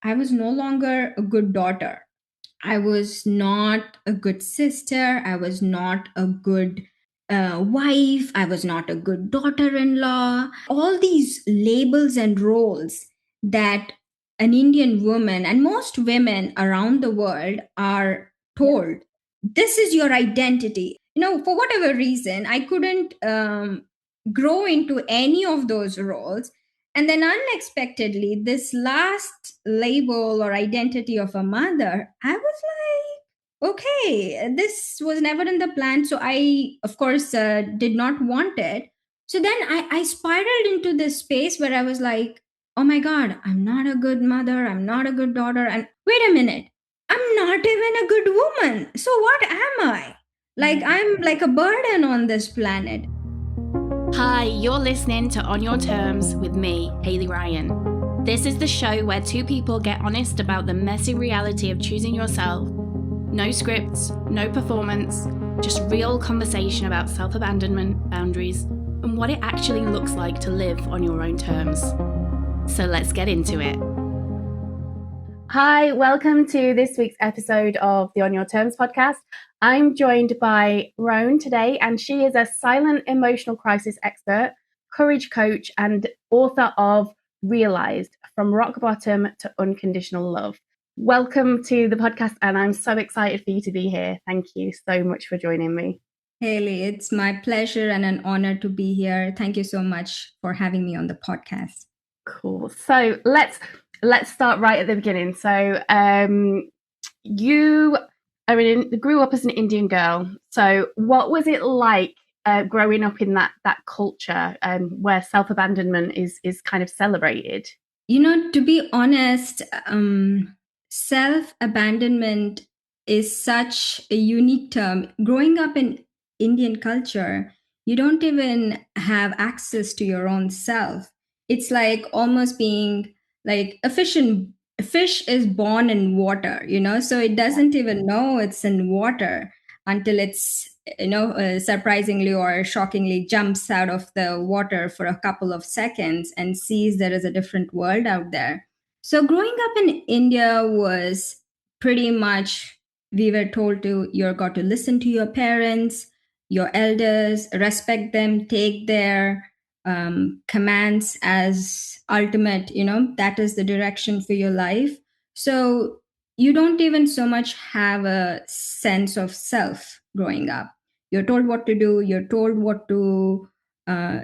I was no longer a good daughter. I was not a good sister. I was not a good wife. I was not a good daughter in law. All these labels and roles that an Indian woman and most women around the world are Yeah. told, this is your identity. For whatever reason, I couldn't grow into any of those roles. And then unexpectedly, this last label or identity of a mother, I was like, okay, this was never in the plan. So I, of course, did not want it. So then I spiraled into this space where I was like, oh my God, I'm not a good mother. I'm not a good daughter. And wait a minute, I'm not even a good woman. So what am I? Like, Yeah. I'm like a burden on this planet. Hi, you're listening to On Your Terms with me, Hayley Ryan. This is the show where two people get honest about the messy reality of choosing yourself. No scripts, no performance, just real conversation about self-abandonment, boundaries, and what it actually looks like to live on your own terms. So let's get into it. Hi, welcome to this week's episode of the On Your Terms podcast. I'm joined by Rohne today, and she is a silent emotional crisis expert, courage coach, and author of Realized, From Rock Bottom to Unconditional Love. Welcome to the podcast, and I'm so excited for you to be here. Thank you so much for joining me. Haley, it's my pleasure and an honor to be here. Thank you so much for having me on the podcast. Cool. So let's start right at the beginning. So you grew up as an Indian girl. So what was it like growing up in that culture where self-abandonment is kind of celebrated? To be honest, self-abandonment is such a unique term. Growing up in Indian culture, you don't even have access to your own self. It's like almost being like a fish is born in water, so it doesn't even know it's in water until it's surprisingly or shockingly jumps out of the water for a couple of seconds and sees there is a different world out there. So growing up in India was pretty much, we were told to, you're got to listen to your parents, your elders, respect them, take their commands as ultimate, that is the direction for your life. So you don't even so much have a sense of self growing up. You're told what to do, you're told what to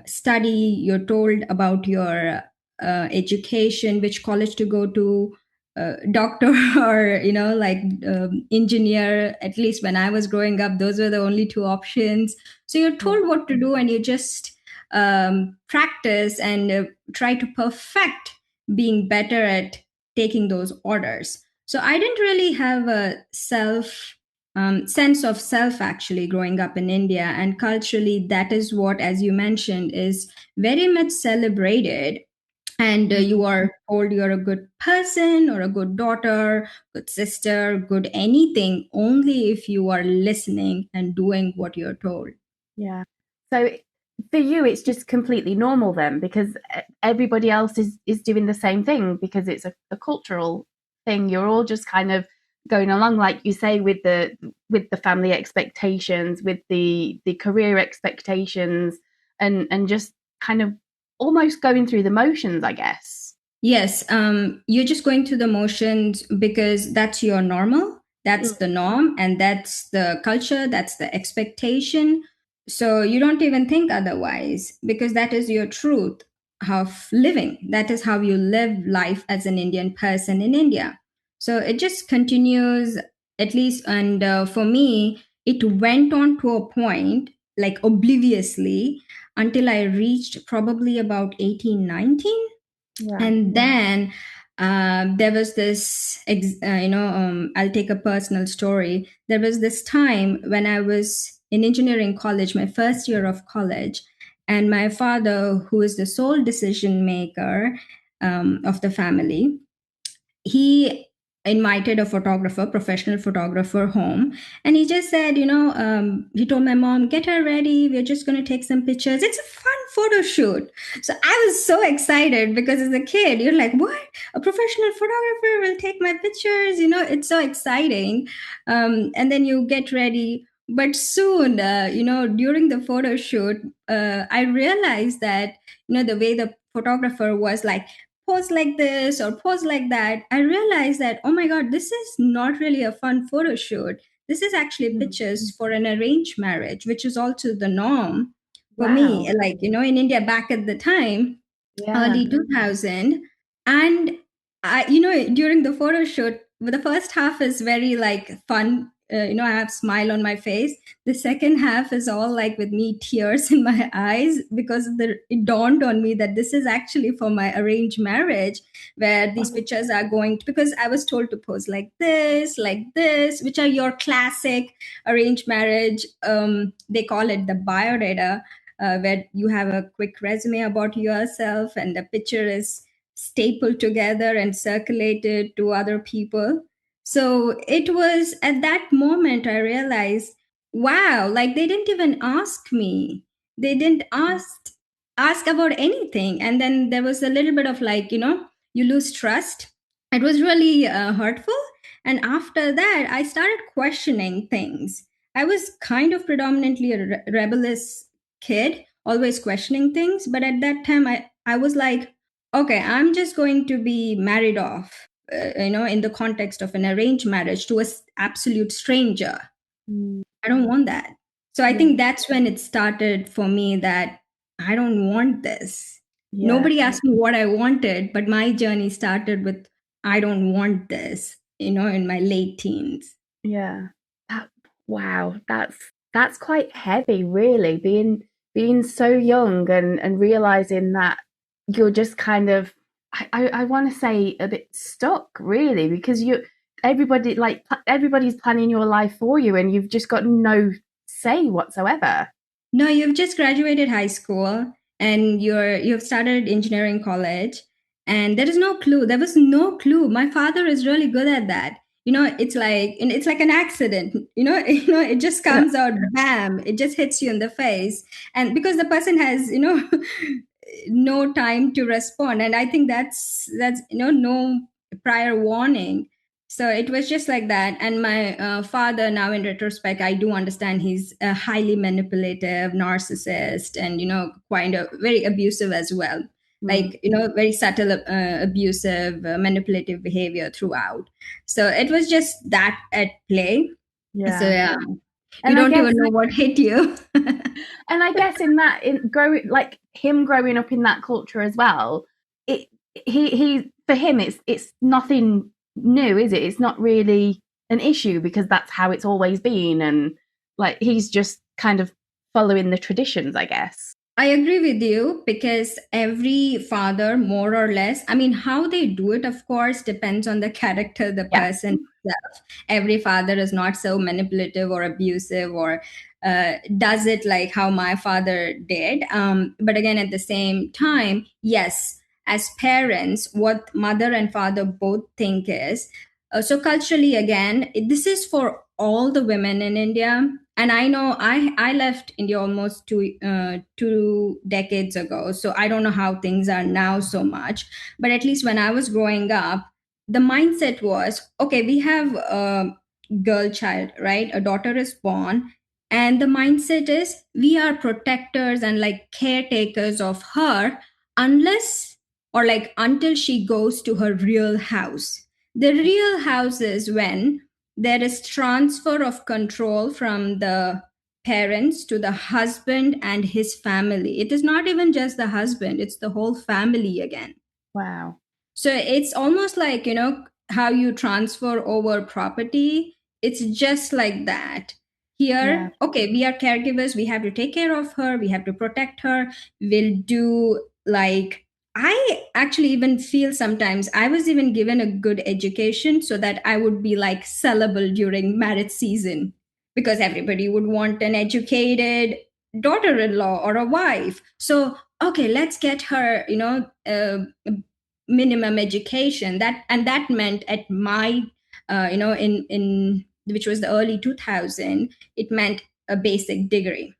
study, you're told about your education, which college to go to, doctor or like engineer. At least when I was growing up, those were the only two options. So you're told what to do, and you just practice and try to perfect being better at taking those orders. So I didn't really have a sense of self actually growing up in India. And culturally, that is what, as you mentioned, is very much celebrated. And you are told you're a good person or a good daughter, good sister, good anything, only if you are listening and doing what you're told. Yeah. So for you, it's just completely normal then, because everybody else is doing the same thing because it's a cultural thing. You're all just kind of going along, like you say, with the family expectations, with the career expectations, and just kind of almost going through the motions, I guess. Yes, you're just going through the motions because that's your normal, that's Mm. the norm, and that's the culture, that's the expectation. So you don't even think otherwise because that is your truth of living. That is how you live life as an Indian person in India. So it just continues, at least, and for me, it went on to a point like obliviously until I reached probably about 18, 19. Right. And then there was this I'll take a personal story. There was this time when I was in engineering college, my first year of college, and my father, who is the sole decision maker of the family, he invited a photographer, professional photographer home. And he just said, he told my mom, get her ready. We're just going to take some pictures. It's a fun photo shoot. So I was so excited because as a kid, you're like, what? A professional photographer will take my pictures. It's so exciting. And then you get ready. But soon, during the photo shoot, I realized that, the way the photographer was like, pose like this or pose like that, I realized that, oh my God, this is not really a fun photo shoot. This is actually pictures for an arranged marriage, which is also the norm for me. Wow. Like, in India back at the time, Yeah. early 2000. And during the photo shoot, the first half is very like fun. I have smile on my face. The second half is all like with me tears in my eyes because it dawned on me that this is actually for my arranged marriage, where these pictures are going to, because I was told to pose like this, which are your classic arranged marriage. They call it the biodata, where you have a quick resume about yourself and the picture is stapled together and circulated to other people. So it was at that moment I realized, wow, like they didn't even ask me. They didn't ask about anything. And then there was a little bit of like, you lose trust. It was really hurtful. And after that, I started questioning things. I was kind of predominantly a rebellious kid, always questioning things. But at that time, I was like, okay, I'm just going to be married off, in the context of an arranged marriage to a absolute stranger. Mm. I don't want that. So I Yeah. think that's when it started for me that I don't want this. Yeah. Nobody asked me what I wanted, but my journey started with I don't want this, in my late teens. Yeah. Wow, that's quite heavy, really, being so young and realizing that you're just kind of I want to say a bit stuck, really, because everybody's planning your life for you and you've just got no say whatsoever. No, you've just graduated high school and you've started engineering college, and there is no clue. There was no clue. My father is really good at that. It's like an accident. It just comes out, bam, it just hits you in the face. And because the person has, no time to respond. And I think that's no prior warning. So it was just like that. And my father, now in retrospect, I do understand he's a highly manipulative narcissist and, kind of very abusive as well. Mm. Like, very subtle, abusive, manipulative behavior throughout. So it was just that at play. So, Yeah. yeah, you And I don't guess even know what hit you. in growing like him growing up in that culture as well, it he for him it's nothing new, is it? It's not really an issue because that's how it's always been, and like he's just kind of following the traditions, I guess. I agree with you because every father, more or less, I mean, how they do it, of course, depends on the character, the Yeah. person itself. Every father is not so manipulative or abusive or does it like how my father did. But again, at the same time, yes, as parents, what mother and father both think is so culturally, again, this is for all the women in India. And I know I left India almost 2 decades ago, so I don't know how things are now so much. But at least when I was growing up, the mindset was, okay, we have a girl child, right? A daughter is born, and the mindset is we are protectors and like caretakers of her unless or like until she goes to her real house. The real house is when there is transfer of control from the parents to the husband and his family. It is not even just the husband, it's the whole family again. Wow. So it's almost like, how you transfer over property. It's just like that. Yeah. Here, okay, we are caregivers. We have to take care of her. We have to protect her. We'll do like, I actually even feel sometimes I was even given a good education so that I would be like sellable during marriage season because everybody would want an educated daughter in law or a wife. So, okay, let's get her, minimum education that meant at my in which was the early 2000, it meant a basic degree,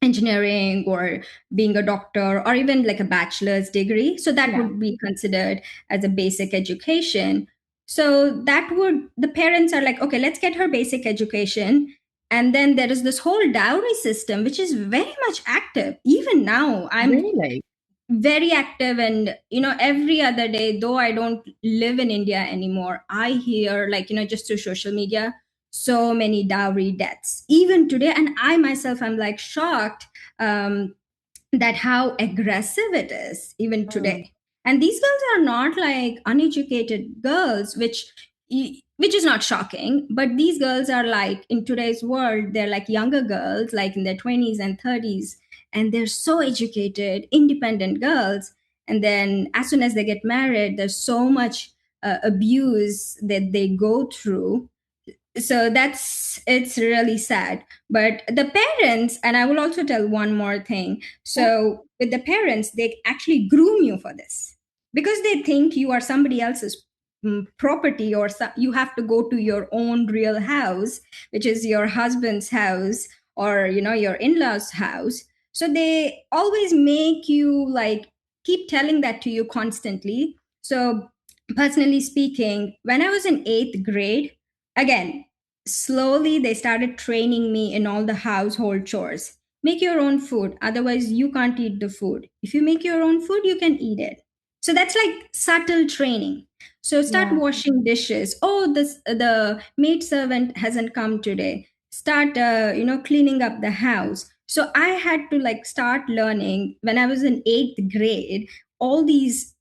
engineering or being a doctor, or even like a bachelor's degree. So that Yeah. would be considered as a basic education. So that would, the parents are like, okay, let's get her basic education. And then there is this whole dowry system, which is very much active. Even now, I'm Really? very active. And every other day, though I don't live in India anymore, I hear, like, just through social media, so many dowry deaths even today. And I myself, I'm like shocked, um, that how aggressive it is even Mm. today. And these girls are not like uneducated girls, which is not shocking, but these girls are like, in today's world, they're like younger girls, like in their 20s and 30s, and they're so educated, independent girls. And then as soon as they get married, there's so much abuse that they go through. So it's really sad. But the parents, and I will also tell one more thing. Yeah. So with the parents, they actually groom you for this, because they think you are somebody else's property, or you have to go to your own real house, which is your husband's house, or your in-laws house. So they always make you like keep telling that to you constantly. So personally speaking, when I was in 8th grade, again, slowly they started training me in all the household chores. Make your own food, otherwise, you can't eat the food. If you make your own food, you can eat it. So that's like subtle training. So start Yeah. washing dishes. Oh, the maid servant hasn't come today. Start, cleaning up the house. So I had to like start learning when I was in 8th grade all these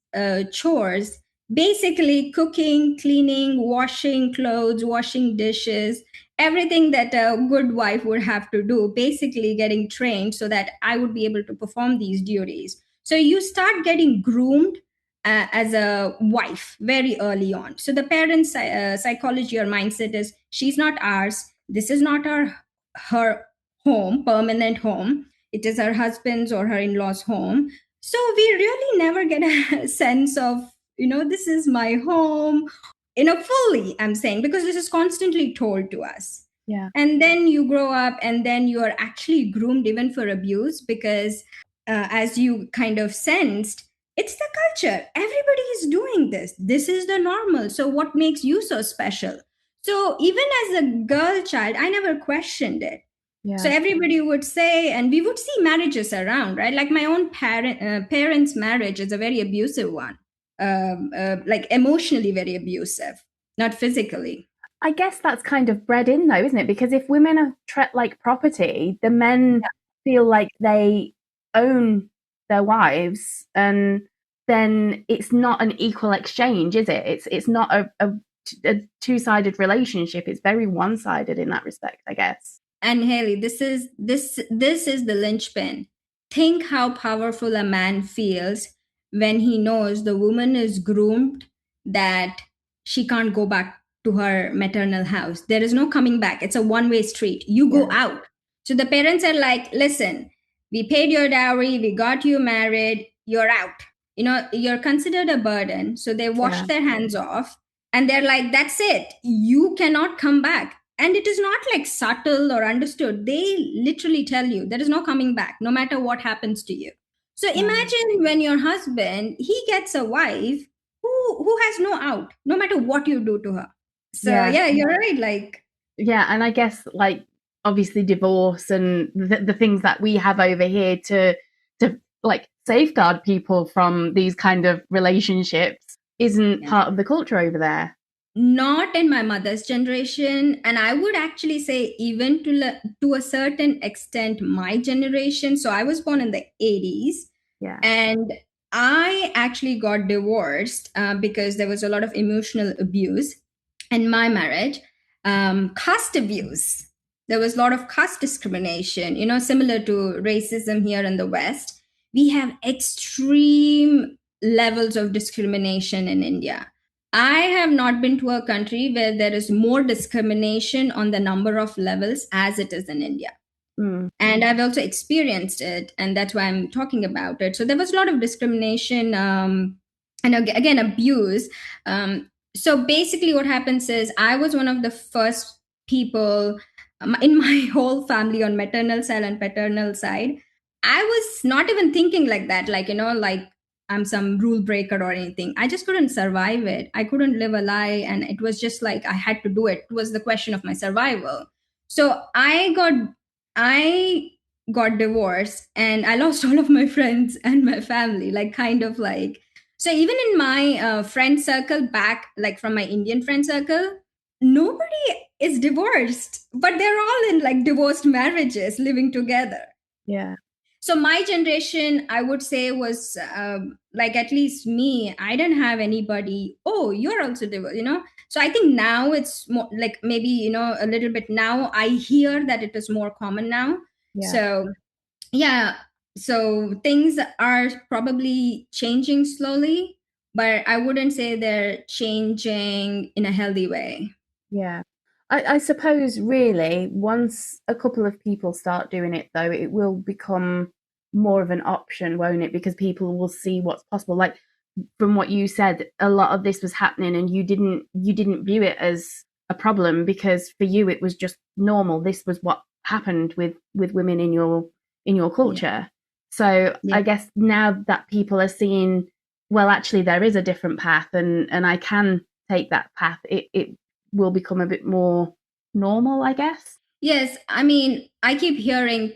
chores, basically cooking, cleaning, washing clothes, washing dishes, everything that a good wife would have to do, basically getting trained so that I would be able to perform these duties. So you start getting groomed as a wife very early on. So the parents' psychology or mindset is, she's not ours. This is not her home, permanent home. It is her husband's or her in-law's home. So we really never get a sense of, this is my home, fully, I'm saying, because this is constantly told to us. Yeah. And then you grow up, and then you are actually groomed even for abuse, because as you kind of sensed, it's the culture. Everybody is doing this. This is the normal. So what makes you so special? So even as a girl child, I never questioned it. So Yeah. everybody would say, and we would see marriages around, right? Like my own parents' marriage is a very abusive one, like emotionally very abusive, not physically. I guess that's kind of bred in, though, isn't it? Because if women are like property, the men feel like they own their wives, and then it's not an equal exchange, is it? It's not a two-sided relationship. It's very one-sided in that respect, I guess. And Haley, this is the linchpin. Think how powerful a man feels when he knows the woman is groomed, that she can't go back to her maternal house. There is no coming back. It's a one-way street. You go Yeah. out. So the parents are like, listen, we paid your dowry, we got you married, you're out. You're considered a burden. So they wash Yeah. their hands off, and they're like, that's it. You cannot come back. And it is not like subtle or understood. They literally tell you there is no coming back, no matter what happens to you. So Wow. imagine when your husband, he gets a wife who has no out, no matter what you do to her. So Yeah. yeah, you're right. Like, Yeah, and I guess like obviously divorce and the things that we have over here to like safeguard people from these kind of relationships isn't yeah, part of the culture over there. not in my mother's generation, and I would actually say even to a certain extent my generation. So I was born in the 80s, Yeah. and I actually got divorced because there was a lot of emotional abuse in my marriage. Caste abuse, there was a lot of caste discrimination, similar to racism here in the West. We have extreme levels of discrimination in India. I have not been to a country where there is more discrimination on the number of levels as it is in India. Mm. And I've also experienced it, and that's why I'm talking about it. So there was a lot of discrimination, and again, abuse. So basically what happens is I was one of the first people in my whole family on maternal side and paternal side. I was not even thinking like that, like, like I'm some rule breaker or anything. I just couldn't survive it. I couldn't live a lie, and it was just like I had to do it. It was the question of my survival. So I got divorced, and I lost all of my friends and my family, like kind of like. So even in my friend circle back, like from my Indian friend circle, nobody is divorced, but they're all in like divorced marriages living together. Yeah. So my generation, I would say, was like, at least me, I didn't have anybody. Oh, you're also divorced. So I think now it's more like, maybe, a little bit now. I hear that it is more common now. Yeah. So yeah, so things are probably changing slowly, but I wouldn't say they're changing in a healthy way. Yeah. I suppose really once a couple of people start doing it though, it will become more of an option, won't it? Because people will see what's possible. Like from what you said, a lot of this was happening and you didn't view it as a problem because for you it was just normal. This was what happened with women in your Yeah. culture. So Yeah. I guess now that people are seeing, well, actually there is a different path and I can take that path, it will become a bit more normal, I guess. Yes, I mean, I keep hearing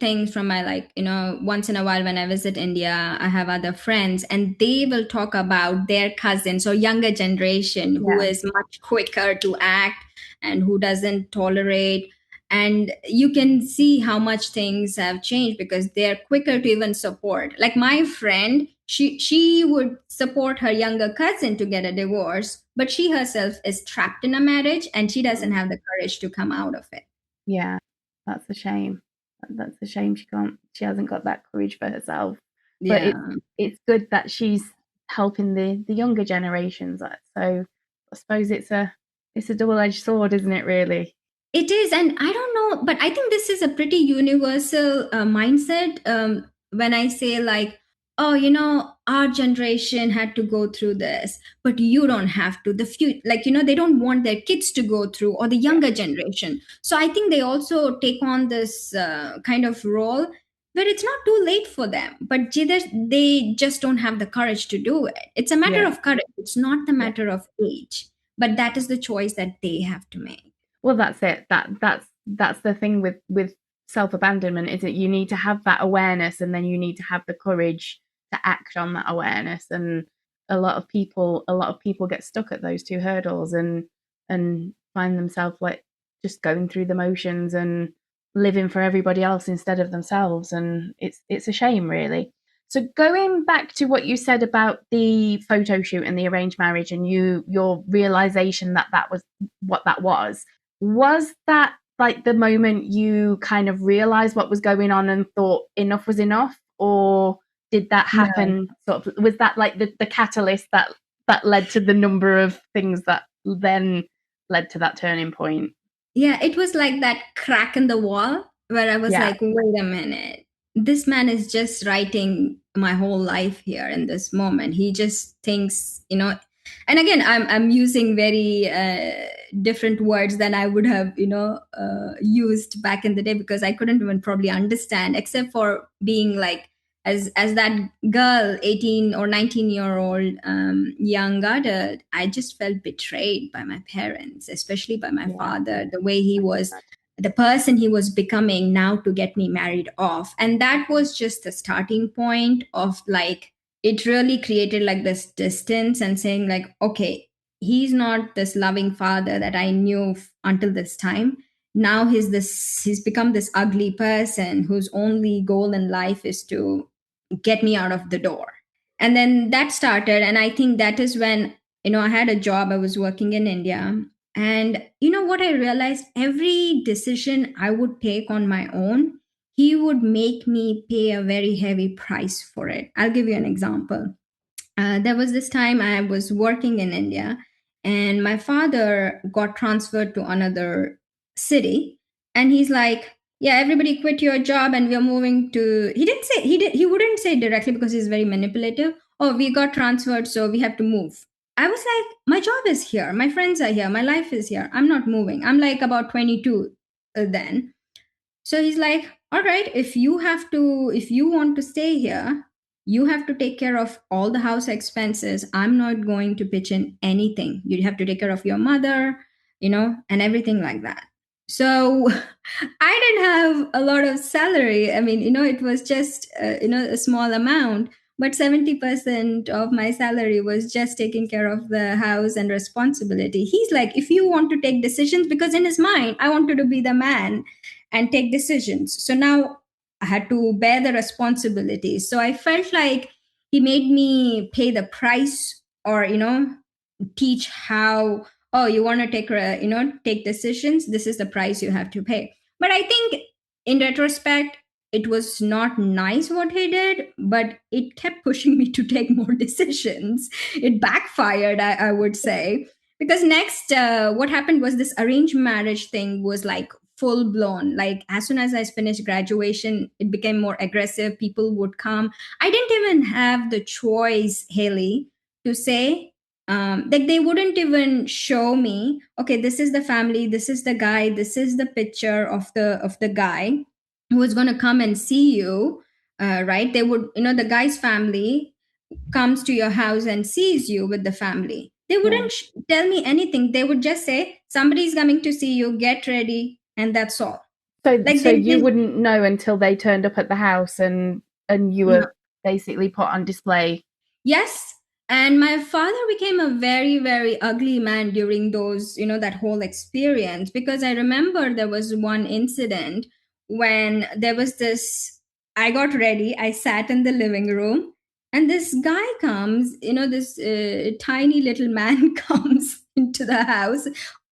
things from my, like, once in a while when I visit India, I have other friends and they will talk about their cousins or younger generation who Yeah. is much quicker to act and who doesn't tolerate. And you can see how much things have changed because they're quicker to even support. Like my friend, she would support her younger cousin to get a divorce, but she herself is trapped in a marriage and she doesn't Mm. have the courage to come out of it. Yeah, that's a shame. That's a shame she hasn't got that courage for herself. But Yeah, it's good that she's helping the younger generations. So I suppose it's a double-edged sword, isn't it, really? it is. And I don't know, but I think this is a pretty universal mindset. When I say, like, oh, our generation had to go through this, but you don't have to. The few, like, they don't want their kids to go through, or the Yeah, younger generation. So I think they also take on this kind of role where it's not too late for them, but they just don't have the courage to do it. It's a matter yeah, of courage. It's not the yeah. matter of age, but that is the choice that they have to make. Well, that's it. That's the thing with self-abandonment is that you need to have that awareness and then you need to have the courage to act on that awareness. And a lot of people get stuck at those two hurdles and find themselves like just going through the motions and living for everybody else instead of themselves. And it's a shame, really. So going back to what you said about the photo shoot and the arranged marriage and your realization that that was what that was that like the moment you kind of realized what was going on and thought enough was enough? Or did that No. happen sort of, was that like the catalyst that led to the number of things that then led to that turning point? Yeah, it was like that crack in the wall where I was Yeah, like, wait a minute. This man is just writing my whole life here in this moment. He just thinks, and again, I'm using very different words than I would have, used back in the day because I couldn't even probably understand, except for being like, as that girl, 18 or 19-year-old young adult, I just felt betrayed by my parents, especially by my yeah, father, the way he was, the person he was becoming now to get me married off. And that was just the starting point of, like, it really created like this distance and saying, like, okay, he's not this loving father that I knew until this time. Now he's become this ugly person whose only goal in life is to get me out of the door. And then that started, and I think that is when, I had a job. I was working in India, and you know what, I realized every decision I would take on my own, he would make me pay a very heavy price for it. I'll give you an example. There was this time I was working in India, and my father got transferred to another city, and he's like, "Yeah, everybody quit your job, and we are moving to." He didn't say he wouldn't say directly because he's very manipulative. Oh, we got transferred, so we have to move. I was like, my job is here, my friends are here, my life is here. I'm not moving. I'm like about 22 then. So he's like, all right, if you want to stay here, you have to take care of all the house expenses. I'm not going to pitch in anything. You have to take care of your mother, and everything like that. So I didn't have a lot of salary. I mean, it was just, a small amount, but 70% of my salary was just taking care of the house and responsibility. He's like, if you want to take decisions, because in his mind, I wanted to be the man and take decisions. So now I had to bear the responsibilities. So I felt like he made me pay the price, or, teach how, oh, you want to take decisions, this is the price you have to pay. But I think in retrospect, it was not nice what he did, but it kept pushing me to take more decisions. It backfired, I would say, because next, what happened was this arranged marriage thing was like full blown. Like as soon as I finished graduation, it became more aggressive. People would come. I didn't even have the choice, Haley, to say, like they wouldn't even show me, okay, this is the family, this is the guy, this is the picture of the guy who is going to come and see you. Right, they would, the guy's family comes to your house and sees you with the family. They Yeah. wouldn't tell me anything. They would just say, somebody's coming to see you, get ready, and that's all. Like So they you did. wouldn't know until they turned up at the house and you No. were basically put on display. Yes. And my father became a very, very ugly man during those, that whole experience. Because I remember there was one incident when there was this, I got ready, I sat in the living room, and this guy comes, this tiny little man comes into the house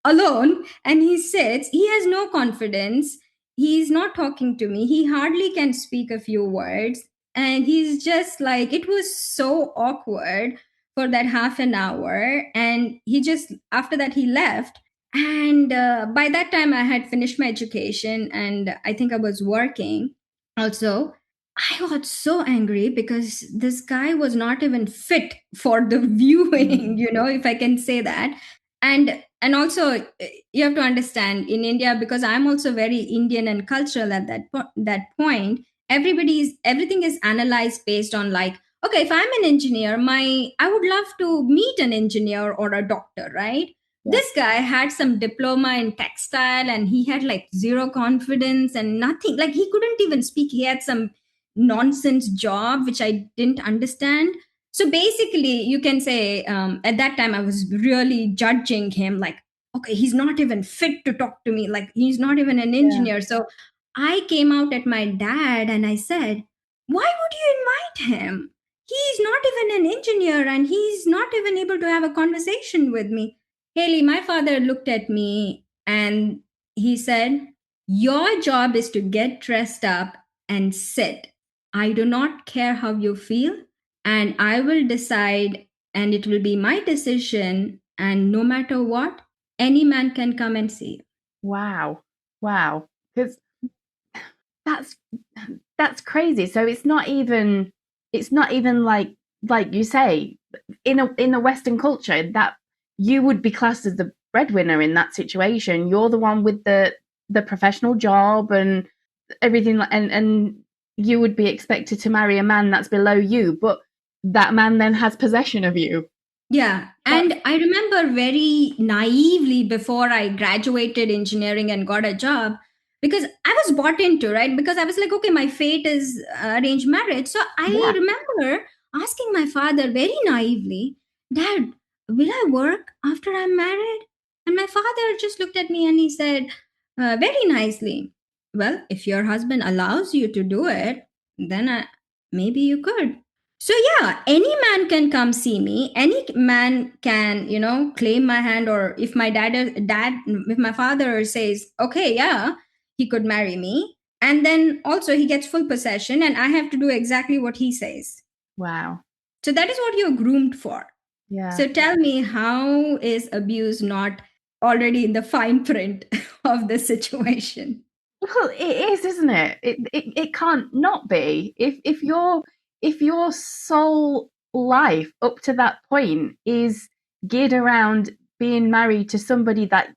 alone, and he sits, he has no confidence. He's not talking to me. He hardly can speak a few words, and he's just like, it was so awkward for that half an hour. And he just, after that, he left. And by that time I had finished my education, and I think I was working also. I got so angry because this guy was not even fit for the viewing, Mm. if I can say that. And also, you have to understand, in India, because I'm also very Indian and cultural at that point, everything is analyzed based on, like, okay, if I'm an engineer, I would love to meet an engineer or a doctor, right? Yeah. This guy had some diploma in textile, and he had like zero confidence and nothing, like he couldn't even speak. He had some nonsense job which I didn't understand. So basically, you can say, at that time I was really judging him, like, okay, he's not even fit to talk to me, like he's not even an Yeah. engineer. So I came out at my dad and I said, why would you invite him? He's not even an engineer and he's not even able to have a conversation with me. Haley, my father looked at me and he said, your job is to get dressed up and sit. I do not care how you feel, and I will decide, and it will be my decision. And no matter what, any man can come and see you. Wow. Wow. Because that's that's crazy. So it's not even like you say, in a Western culture, that you would be classed as the breadwinner in that situation. You're the one with the professional job and everything, and you would be expected to marry a man that's below you, but that man then has possession of you. Yeah. That's And I remember very naively, before I graduated engineering and got a job, because I was bought into, right? Because I was like, okay, my fate is arranged marriage. So I yeah. remember asking my father very naively, Dad, will I work after I'm married? And my father just looked at me and he said, very nicely, well, if your husband allows you to do it, then maybe you could. So yeah, any man can come see me. Any man can, claim my hand. Or if my if my father says, okay, yeah, he could marry me, and then also he gets full possession, and I have to do exactly what he says. Wow. So that is what you're groomed for. Yeah. So tell me, how is abuse not already in the fine print of the situation? Well, it is, isn't it? It can't not be. If your sole life up to that point is geared around being married to somebody that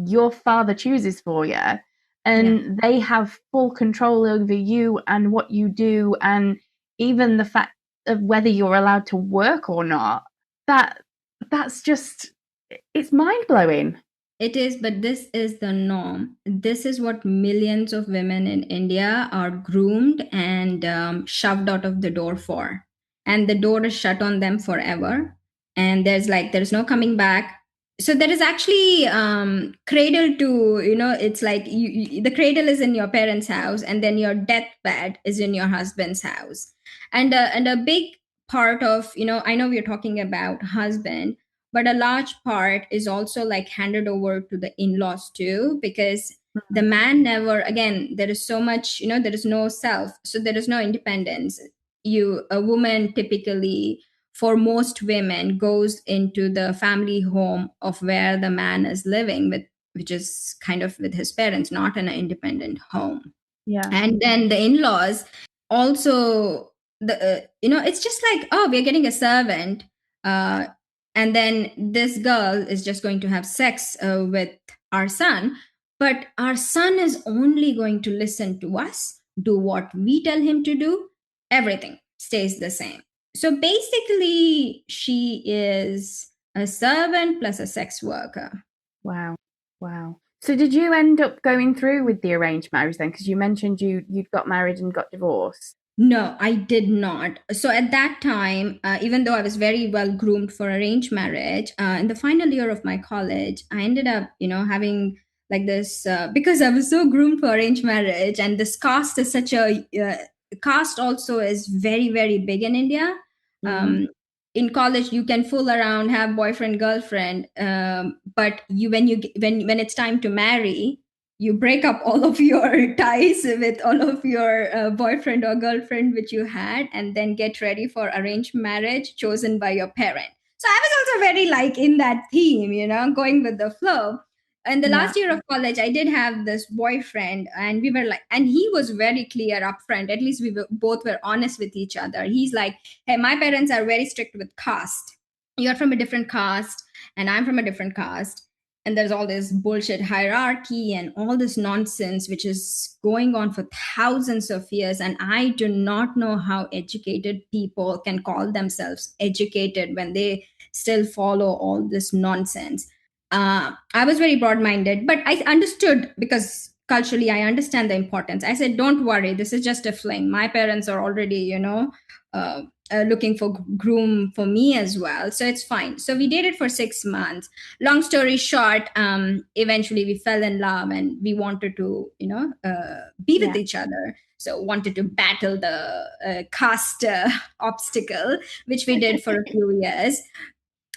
your father chooses for you, Yeah. and they have full control over you and what you do, and even the fact of whether you're allowed to work or not. That's just, it's mind blowing. It is, but this is the norm. This is what millions of women in India are groomed and shoved out of the door for. And the door is shut on them forever. And there's no coming back. So there is actually cradle to, it's like the cradle is in your parents' house, and then your deathbed is in your husband's house. And a big part of, I know we're talking about husband, but a large part is also like handed over to the in-laws too, because the man never, again, there is so much, there is no self, so there is no independence. A woman typically, for most women, goes into the family home of where the man is living with, which is kind of with his parents, not in an independent home. Yeah. And then the in-laws also, it's just like, oh, we're getting a servant, uh, and then this girl is just going to have sex with our son, but our son is only going to listen to us, do what we tell him to do, everything stays the same. So basically she is a servant plus a sex worker. Wow. Wow. So did you end up going through with the arranged marriage then? Because you mentioned you'd got married and got divorced. No, I did not. So at that time, even though I was very well groomed for arranged marriage, in the final year of my college, I ended up, having like this, because I was so groomed for arranged marriage, and this caste is such a caste also is very, very big in India. Mm-hmm. In college, you can fool around, have boyfriend, girlfriend, but when it's time to marry, you break up all of your ties with all of your boyfriend or girlfriend which you had, and then get ready for arranged marriage chosen by your parent. So I was also very like in that theme, going with the flow. In the Yeah. last year of college, I did have this boyfriend, and we were like, and he was very clear upfront, at least both were honest with each other. He's like, hey, my parents are very strict with caste. You're from a different caste and I'm from a different caste, and there's all this bullshit hierarchy and all this nonsense which is going on for thousands of years, and I do not know how educated people can call themselves educated when they still follow all this nonsense. I was very broad minded, but I understood, because culturally I understand the importance. I said, don't worry, this is just a fling. My parents are already, uh, looking for groom for me as well, so it's fine. So we dated for 6 months. Long story short, eventually we fell in love, and we wanted to, be with Yeah. each other. So wanted to battle the caste obstacle, which we did for a few years.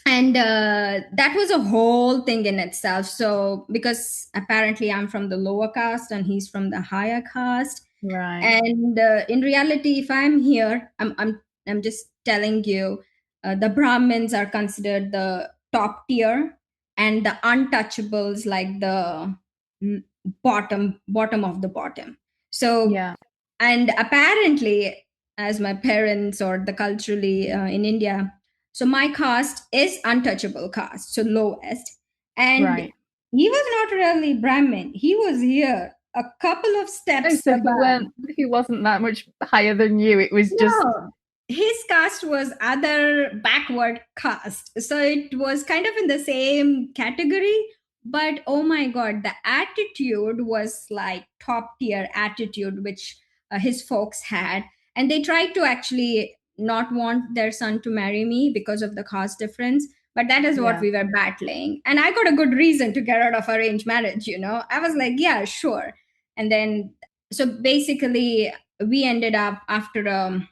And that was a whole thing in itself. So because apparently I'm from the lower caste and he's from the higher caste, Right. and in reality, if I'm here, I'm just telling you, the Brahmins are considered the top tier, and the untouchables like the mm, bottom of the bottom. So, Yeah. and apparently, as my parents or the culturally in India, so my caste is untouchable caste, so lowest, and Right. he was not really Brahmin. He was here a couple of Oh, steps so above. he wasn't that much higher than you. It was just, No, his caste was other backward caste. So it was kind of in the same category. But oh my God, the attitude was like top tier attitude, which his folks had. And they tried to actually not want their son to marry me because of the caste difference. But that is what yeah. we were battling. And I got a good reason to get out of arranged marriage, I was like, yeah, sure. And then, so basically, we ended up after a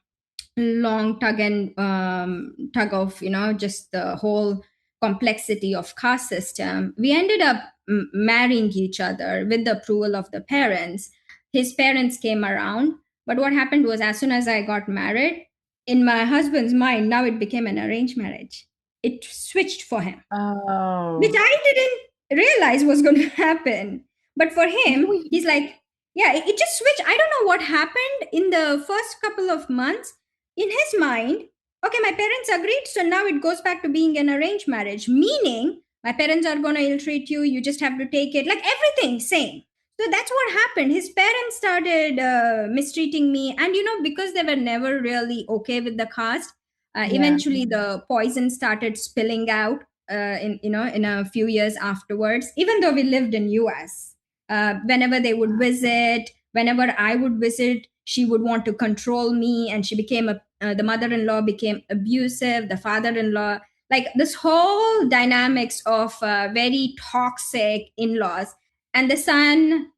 long tug of just the whole complexity of caste system. We ended up marrying each other with the approval of the parents. His parents came around, but what happened was, as soon as I got married, in my husband's mind, now it became an arranged marriage. It switched for him, which Oh. I didn't realize was going to happen. But for him, You- he's like, yeah, it just switched. I don't know what happened in the first couple of months. In his mind, okay, my parents agreed, so now it goes back to being an arranged marriage, meaning my parents are going to ill treat you, you just have to take it, like everything same. So that's what happened. His parents started mistreating me, and because they were never really okay with the caste, Yeah. eventually the poison started spilling out in a few years afterwards, even though we lived in US. Whenever they would visit, whenever I would visit, she would want to control me, and she became the mother-in-law became abusive, the father-in-law, like this whole dynamics of very toxic in-laws. And the son,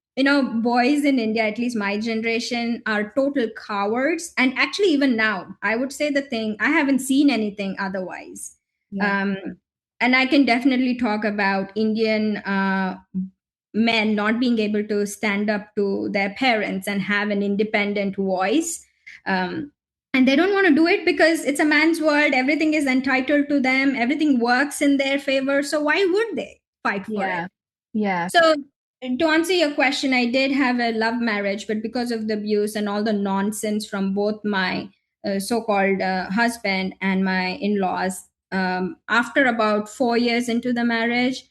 boys in India, at least my generation, are total cowards. And actually, even now, I would say the thing, I haven't seen anything otherwise. Yeah. um, and I can definitely talk about Indian men not being able to stand up to their parents and have an independent voice. And they don't want to do it because it's a man's world, everything is entitled to them, everything works in their favor, so why would they fight for it? Yeah. Yeah. So, to answer your question, I did have a love marriage, but because of the abuse and all the nonsense from both my so called husband and my in laws, after about 4 years into the marriage,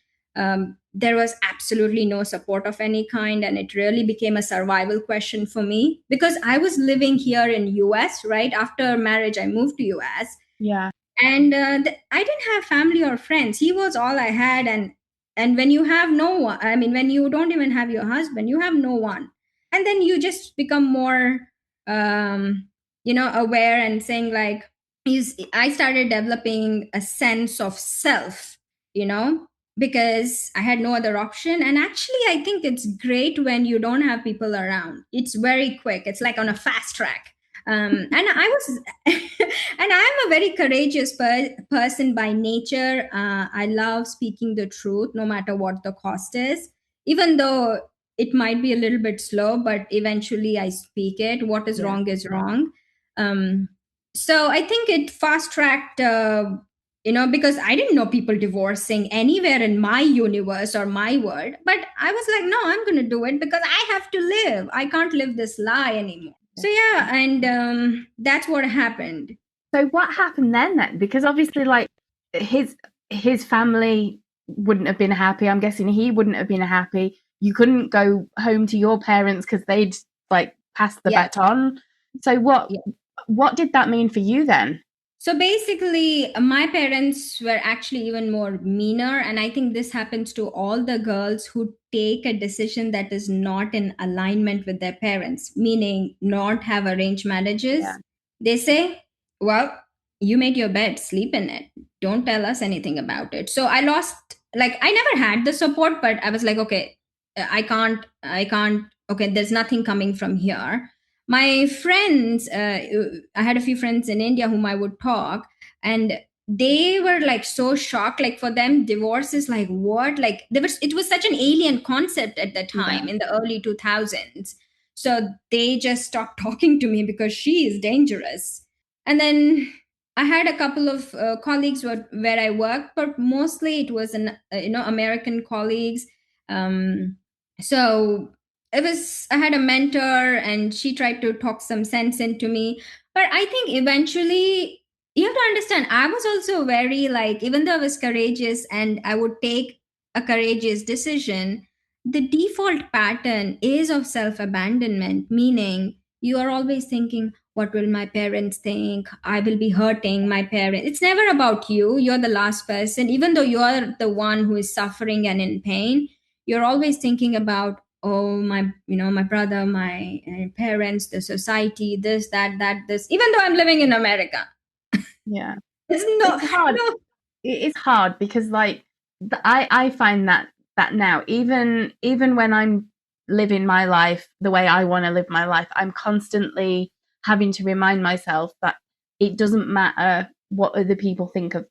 there was absolutely no support of any kind. And it really became a survival question for me because I was living here in US, right? After marriage, I moved to US, Yeah. and I didn't have family or friends. He was all I had. And when you have no one, I mean, when you don't even have your husband, you have no one. And then you just become more aware and saying like, I started developing a sense of self, you know because I had no other option. And actually, I think it's great when you don't have people around. It's very quick, it's like on a fast track. And I was and I'm a very courageous person by nature. I love speaking the truth no matter what the cost is, even though it might be a little bit slow, but eventually I speak it. What is Yeah. wrong is wrong. um, so I think it fast tracked, because I didn't know people divorcing anywhere in my universe or my world, but I was like, no, I'm going to do it because I have to live. I can't live this lie anymore. So yeah, and that's what happened. So what happened then? Because obviously, like his his family wouldn't have been happy. I'm guessing he wouldn't have been happy. You couldn't go home to your parents because they'd like passed the Yeah. baton. So what Yeah. what did that mean for you then? So basically, my parents were actually even more meaner. And I think this happens to all the girls who take a decision that is not in alignment with their parents, meaning not have arranged Yeah. marriages. They say, well, you made your bed, sleep in it. Don't tell us anything about it. So I lost, like, I never had the support, but I was like, okay, I can't, okay, there's nothing coming from here. My friends, I had a few friends in India whom I would talk, and they were like so shocked. Like for them, divorce is like what? Like it was such an alien concept at the Yeah. time in the early 2000s. So they just stopped talking to me because she is dangerous. And then I had a couple of colleagues where I worked, but mostly it was American colleagues. Um, so I had a mentor, and she tried to talk some sense into me. But I think eventually, you have to understand, I was also very, like, even though I was courageous and I would take a courageous decision, the default pattern is of self abandonment, meaning you are always thinking, what will my parents think? I will be hurting my parents. It's never about you. You're the last person, even though you're the one who is suffering and in pain. You're always thinking about, oh, my brother, my parents, the society, this, that, this, even though I'm living in America. Yeah. It's no, It's hard. no. It is hard because like I find that now even when I'm living my life the way I want to live my life, I'm constantly having to remind myself that it doesn't matter what other people think of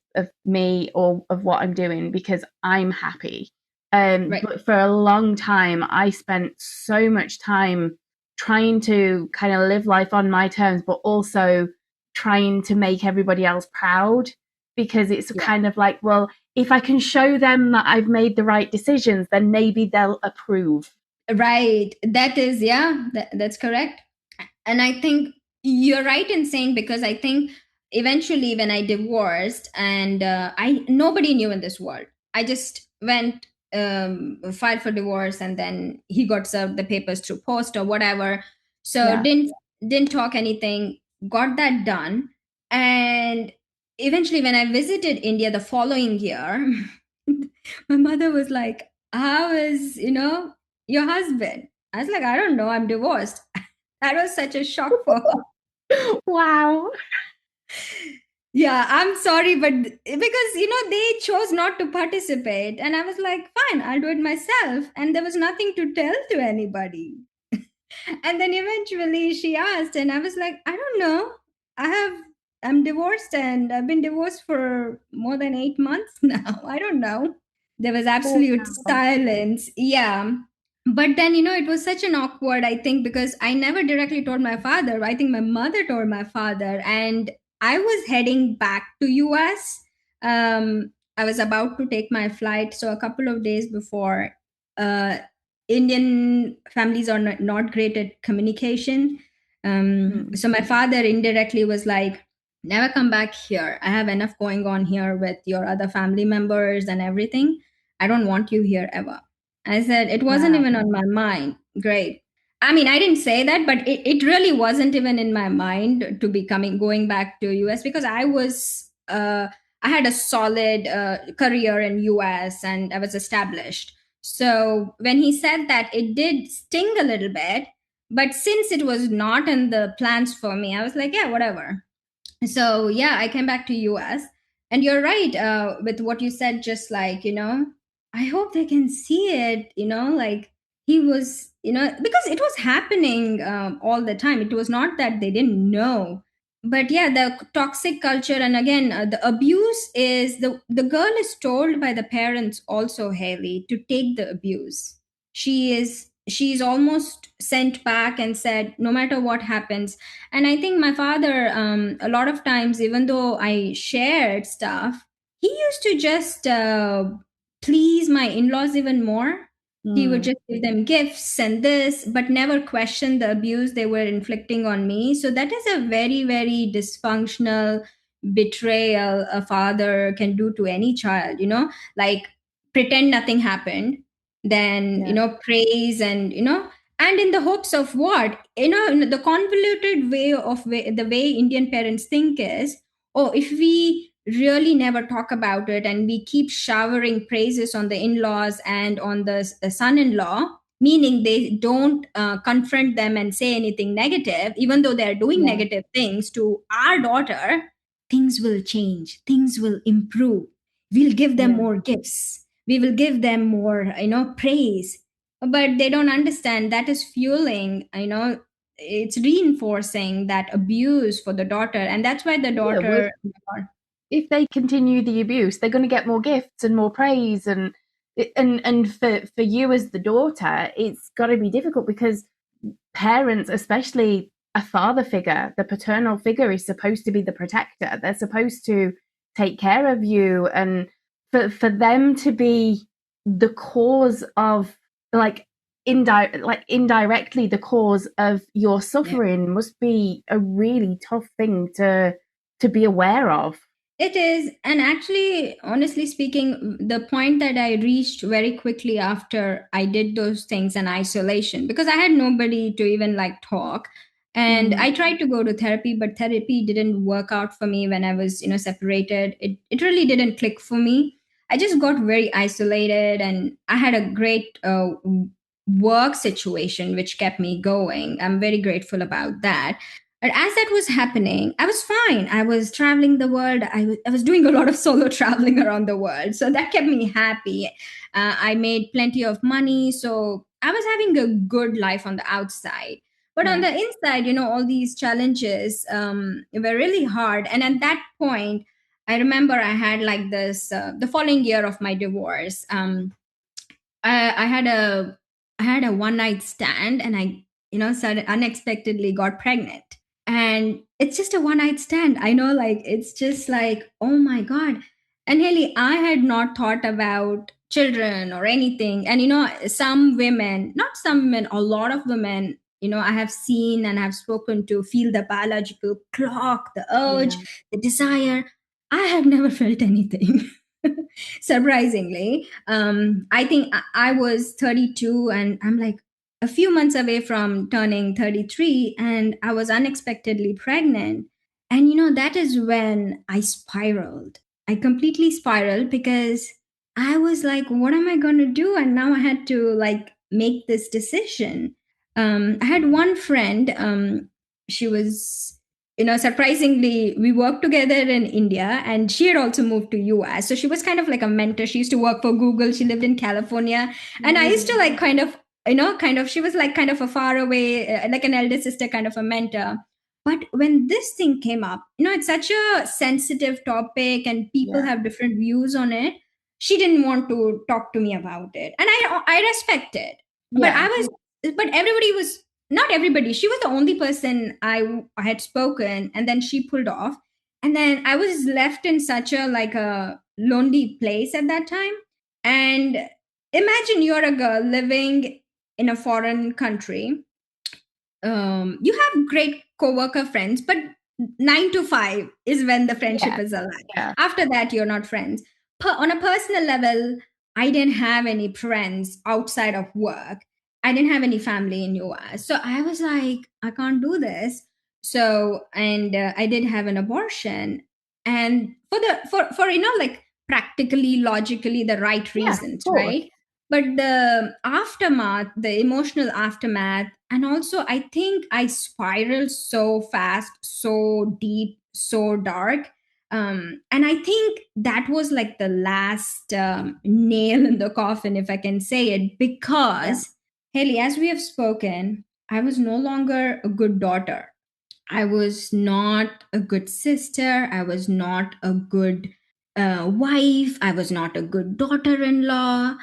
me or of what I'm doing because I'm happy. Right. But for a long time I spent so much time trying to kind of live life on my terms but also trying to make everybody else proud because it's Yeah. kind of like, well, if I can show them that I've made the right decisions, then maybe they'll approve. Right. That is, yeah, that's correct. And I think you're right in saying, because I think eventually when I divorced, and I nobody knew in this world. I just went, filed for divorce, and then he got served the papers through post or whatever. So Yeah. didn't talk anything, got that done. And eventually when I visited India the following year, my mother was like, how is, your husband? I was like, I don't know, I'm divorced. That was such a shock for her. Wow. Yeah, I'm sorry, but because they chose not to participate, and I was like, fine, I'll do it myself, and there was nothing to tell to anybody. And then eventually she asked, and I was like, I don't know. I'm divorced, and I've been divorced for more than 8 months now. I don't know. There was Oh, absolute wow. silence. Yeah. But then, it was such an awkward, I think, because I never directly told my father. I think my mother told my father, and I was heading back to US. I was about to take my flight. So a couple of days before, uh, Indian families are not great at communication. Mm. So my father indirectly was like, never come back here. I have enough going on here with your other family members and everything. I don't want you here ever. I said, it wasn't Wow. even on my mind. Great. I mean, I didn't say that, but it really wasn't even in my mind to be going back to US, because I had a solid career in US and I was established. So when he said that, it did sting a little bit. But since it was not in the plans for me, I was like, yeah, whatever. So yeah, I came back to US. And you're right, with what you said, just like, I hope they can see it, like he was, because it was happening all the time. It was not that they didn't know. But yeah, the toxic culture, and again, the abuse is, the girl is told by the parents also, Haley, to take the abuse. She's almost sent back and said, no matter what happens. And I think my father, a lot of times, even though I shared stuff, he used to just please my in-laws even more. He would Mm. just give them gifts and this, but never question the abuse they were inflicting on me. So that is a very, very dysfunctional betrayal a father can do to any child, like pretend nothing happened, then, Yeah. praise, and in the hopes of what, the convoluted the way Indian parents think is, oh, if we really never talk about it and we keep showering praises on the in-laws and on the son-in-law, meaning they don't confront them and say anything negative, even though they're doing Yeah. negative things to our daughter, things will change, things will improve, we'll give them Yeah. more gifts, we will give them more, praise. But they don't understand that is fueling, it's reinforcing that abuse for the daughter, and that's why the Yeah. Well, daughter. if they continue the abuse, they're going to get more gifts and more praise, and for you as the daughter, it's got to be difficult because parents, especially a father figure, the paternal figure, is supposed to be the protector. They're supposed to take care of you, and for them to be the cause of, like, indirectly the cause of your Yeah. suffering must be a really tough thing to be aware of. It is, and actually, honestly speaking, the point that I reached very quickly after I did those things in isolation, because I had nobody to even like talk. And Mm. I tried to go to therapy, but therapy didn't work out for me when I was, separated. It really didn't click for me. I just got very isolated, and I had a great work situation which kept me going. I'm very grateful about that. But as that was happening, I was fine. I was traveling the world. I was doing a lot of solo traveling around the world. So that kept me happy. I made plenty of money. So I was having a good life on the outside. But on Yeah. the inside, all these challenges were really hard. And at that point, I remember I had like this, the following year of my divorce. I had a one night stand, and I, unexpectedly got pregnant. And it's just a one night stand. I know, like, it's just like, oh my God. And Haley, I had not thought about children or anything. And, some women, not some women, a lot of women, I have seen and have spoken to feel the biological clock, the urge, Yeah. the desire. I have never felt anything. Surprisingly, I think I was 32, and I'm like a few months away from turning 33, and I was unexpectedly pregnant. And that is when I spiraled. I completely spiraled because I was like, what am I going to do? And now I had to like make this decision. I had one friend, she was, surprisingly, we worked together in India, and she had also moved to US. So she was kind of like a mentor. She used to work for Google. She lived in California. And I used to like she was like kind of a far away, like an elder sister, kind of a mentor. But when this thing came up, it's such a sensitive topic and people Yeah. have different views on it. She didn't want to talk to me about it. And I respect it. But Yeah. everybody was, not everybody, she was the only person I had spoken, and then she pulled off. And then I was left in such a like a lonely place at that time. And imagine you're a girl living in a foreign country. You have great coworker friends, but 9 to 5 is when the friendship Yeah. is alive. Yeah. After that, you're not friends. On a personal level, I didn't have any friends outside of work. I didn't have any family in US. So I was like, I can't do this. So, and I did have an abortion. And for like practically, logically, the right Yeah. Of reasons, course. right? But the aftermath, the emotional aftermath, and also I think I spiraled so fast, so deep, so dark. And I think that was like the last nail in the coffin, if I can say it, Yeah. because Haley, as we have spoken, I was no longer a good daughter. I was not a good sister. I was not a good wife. I was not a good daughter in law.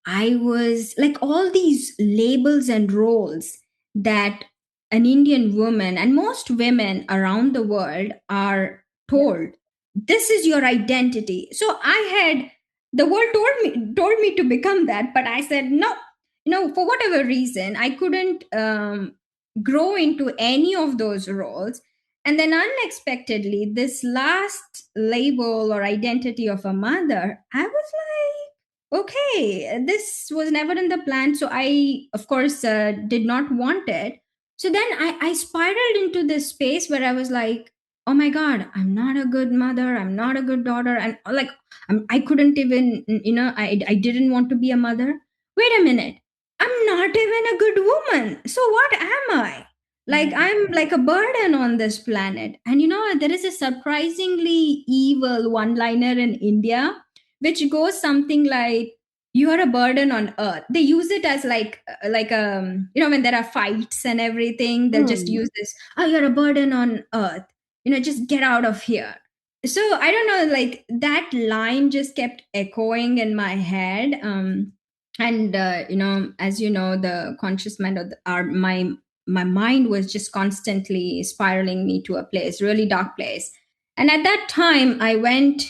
I was like all these labels and roles that an Indian woman and most women around the world are Yeah. told. This is your identity. So I had, the world told me to become that, but I said no. For whatever reason, I couldn't grow into any of those roles. And then unexpectedly, this last label or identity of a mother, I was like, okay, this was never in the plan. So I, of course, did not want it. So then I spiraled into this space where I was like, oh my God, I'm not a good mother. I'm not a good daughter. And like, I couldn't even, I didn't want to be a mother. Wait a minute. I'm not even a good woman. So what am I? Like, Mm. I'm like a burden on this planet. And there is a surprisingly evil one liner in India, which goes something like, you are a burden on earth. They use it as when there are fights and everything, they'll just Mm. use this, oh, you're a burden on earth, just get out of here. So I don't know, like that line just kept echoing in my head. And as you know, the conscious mind of my mind was just constantly spiraling me to a place, really dark place. And at that time I went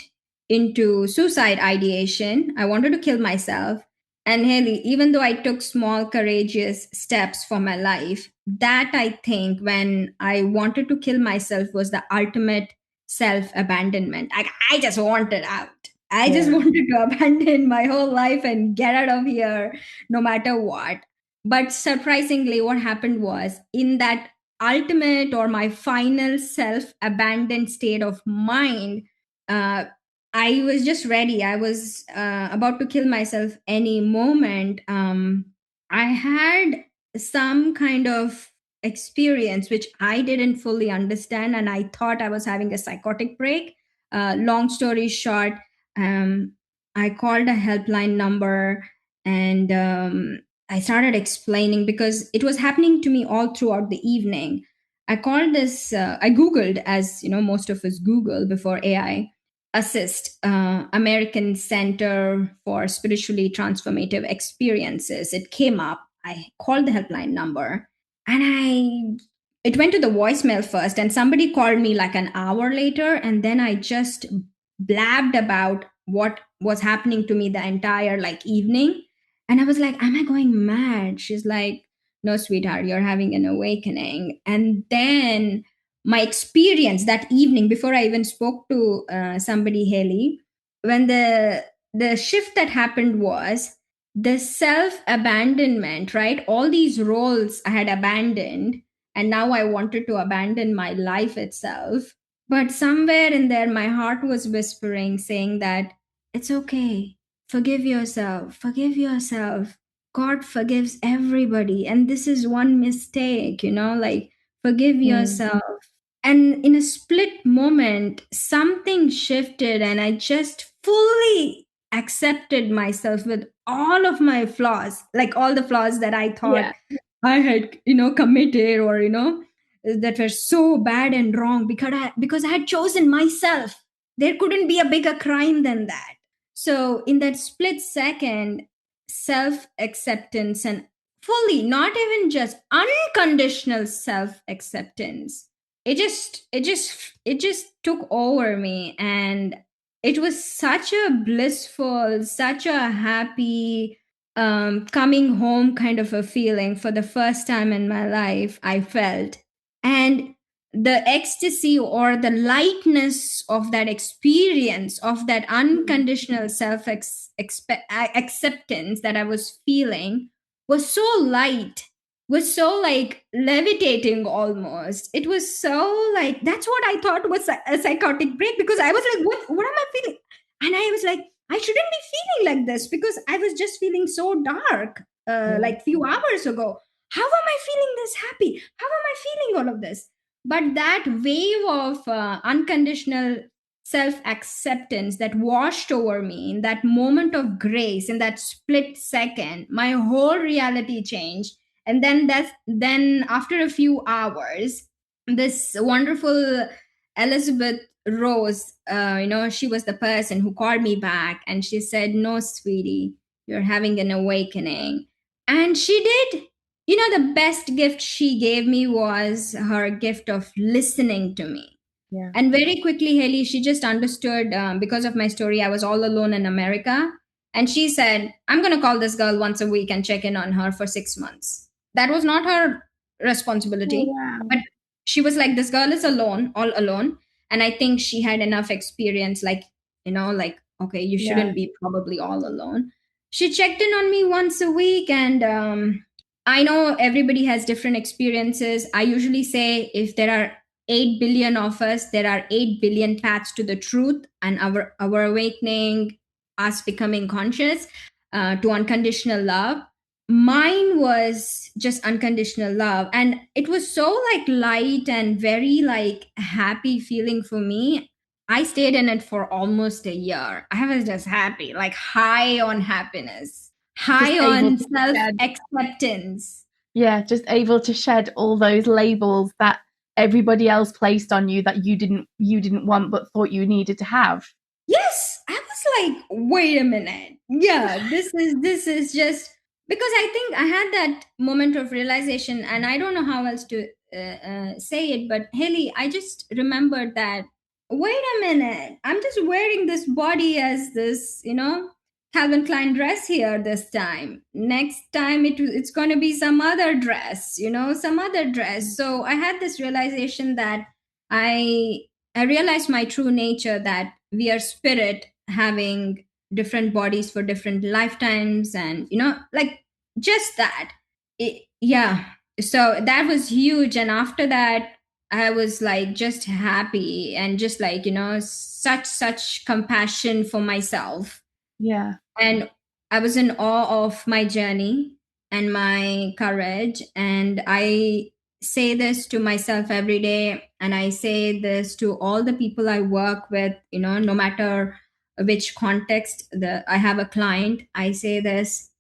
into suicide ideation. I wanted to kill myself. And Haley, even though I took small courageous steps for my life, that I think when I wanted to kill myself was the ultimate self-abandonment. I just wanted out. I just Yeah. wanted to abandon my whole life and get out of here no matter what. But surprisingly, what happened was, in that ultimate or my final self abandoned state of mind, uh, I was just ready. I was about to kill myself any moment. I had some kind of experience which I didn't fully understand, and I thought I was having a psychotic break. Long story short, um, I called a helpline number, and I started explaining because it was happening to me all throughout the evening. I called this, I Googled, as most of us Google before AI, assist, American Center for Spiritually Transformative Experiences. It came up. I called the helpline number, and it went to the voicemail first, and somebody called me like an hour later, and then I just blabbed about what was happening to me the entire like evening. And I was like, am I going mad? She's like, no, sweetheart, you're having an awakening. And then my experience that evening, before I even spoke to somebody, Haley, when the shift that happened was the self abandonment, right? All these roles I had abandoned, and now I wanted to abandon my life itself. But somewhere in there, my heart was whispering, saying that it's okay. Forgive yourself. Forgive yourself. God forgives everybody. And this is one mistake, like forgive yourself. And in a split moment, something shifted, and I just fully accepted myself with all of my flaws, like all the flaws that I thought Yeah. I had, committed, or, that were so bad and wrong, because I had chosen myself. There couldn't be a bigger crime than that. So in that split second, self acceptance, and fully, not even just unconditional self acceptance, it just took over me. And it was such a blissful, such a happy, coming home kind of a feeling for the first time in my life I felt. And the ecstasy or the lightness of that experience, of that unconditional self acceptance that I was feeling, was so light, was so like levitating almost. It was so like, that's what I thought was a psychotic break, because I was like, what am I feeling? And I was like, I shouldn't be feeling like this, because I was just feeling so dark like few hours ago. How am I feeling this happy? How am I feeling all of this? But that wave of unconditional self acceptance that washed over me in that moment of grace, in that split second, my whole reality changed. And then after a few hours, this wonderful Elizabeth Rose, she was the person who called me back, and she said, "No, sweetie, you're having an awakening." And she did. The best gift she gave me was her gift of listening to me. Yeah. And very quickly, Haley, she just understood, because of my story. I was all alone in America. And she said, I'm going to call this girl once a week and check in on her for 6 months. That was not her Oh, responsibility. wow. But she was like, this girl is alone, all alone. And I think she had enough experience, like, okay, you Yeah. shouldn't be probably all alone. She checked in on me once a week. And I know everybody has different experiences. I usually say, if there are 8 billion of us, there are 8 billion paths to the truth, and our awakening, us becoming conscious to unconditional love. Mine was just unconditional love, and it was so like light and very like happy feeling for me. I stayed in it for almost a year. I was just happy, like high on happiness, Just high able on to self shed, acceptance. yeah, just able to shed all those labels that everybody else placed on you that you didn't want but thought you needed to have. Yes, I was like, wait a minute. Yeah, this is just, because I think I had that moment of realization, and I don't know how else to say it. But Haley, I just remembered that. Wait a minute, I'm just wearing this body as this, Calvin Klein dress here this time. Next time it's going to be some other dress, some other dress. So I had this realization that I I realized my true nature, that we are spirit having different bodies for different lifetimes, and like just that. Yeah. So that was huge. And after that, I was like just happy, and just like, such compassion for myself. Yeah. And I was in awe of my journey and my courage. And I say this to myself every day. And I say this to all the people I work with, no matter which context I have a client. I say this: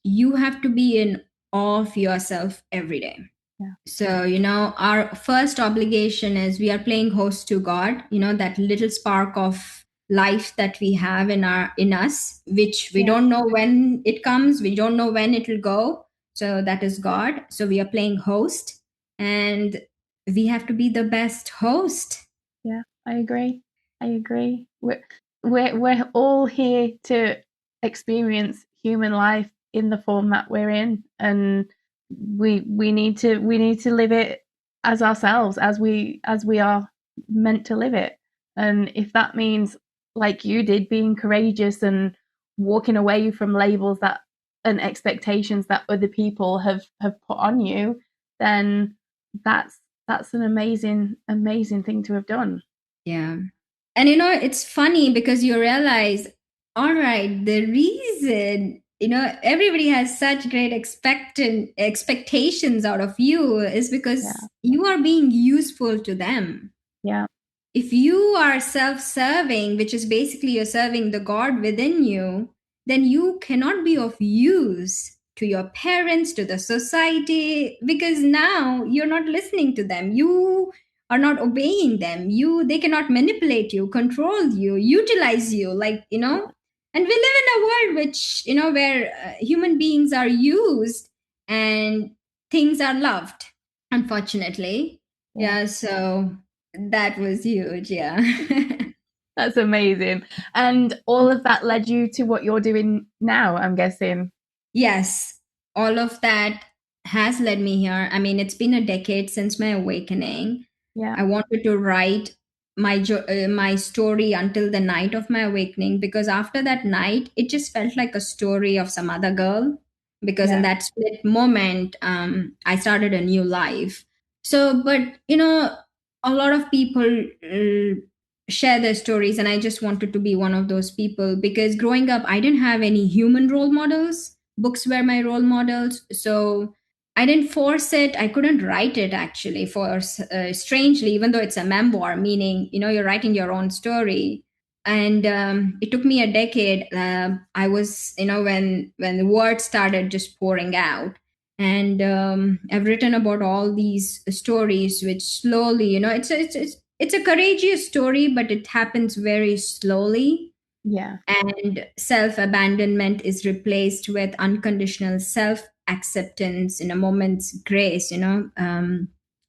you have to be in awe of yourself every day. Yeah. So, our first obligation is, we are playing host to God, that little spark of life that we have in us, which we Yeah. don't know when it comes, we don't know when it will go. So that is God. So we are playing host, and we have to be the best host. Yeah, I agree. I agree. We're all here to experience human life in the form that we're in, and we need to live it as ourselves, as we are meant to live it. And if that means, like you did, being courageous and walking away from labels that and expectations that other people have put on you, then that's an amazing thing to have done. Yeah. And it's funny because you realize, all right, the reason, everybody has such great expectations out of you is Yeah, because you are being useful to them. yeah, If you are self-serving, which is basically you're serving the God within you, then you cannot be of use to your parents, to the society, because now you're not listening to them. You are not obeying them. They cannot manipulate you, control you, utilize you, and we live in a world which, where human beings are used and things are loved, unfortunately. yeah. Yeah, so that was huge, yeah. That's amazing. And all of that led you to what you're doing now, I'm guessing. Yes, all of that has led me here. I mean, it's been a decade since my awakening. Yeah, I wanted to write my story until the night of my awakening, because after that night, it just felt like a story of some other girl. Because in yeah, that split moment, I started a new life. So, but a lot of people share their stories, and I just wanted to be one of those people, because growing up, I didn't have any human role models. Books were my role models, so I didn't force it. I couldn't write it actually. For strangely, even though it's a memoir, meaning you're writing your own story, and it took me a decade. I was, when the words started just pouring out, and I've written about all these stories, which slowly, it's a courageous story, but it happens very slowly. yeah, And self abandonment is replaced with unconditional self acceptance in a moment's grace,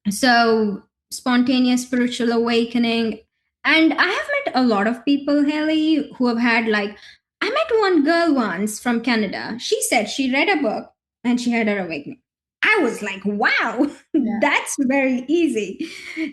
so spontaneous spiritual awakening. And I have met a lot of people, Haley, who have had, like, I met one girl once from Canada. She said she read a book and she had her awakening. I was like, wow, yeah, that's very easy.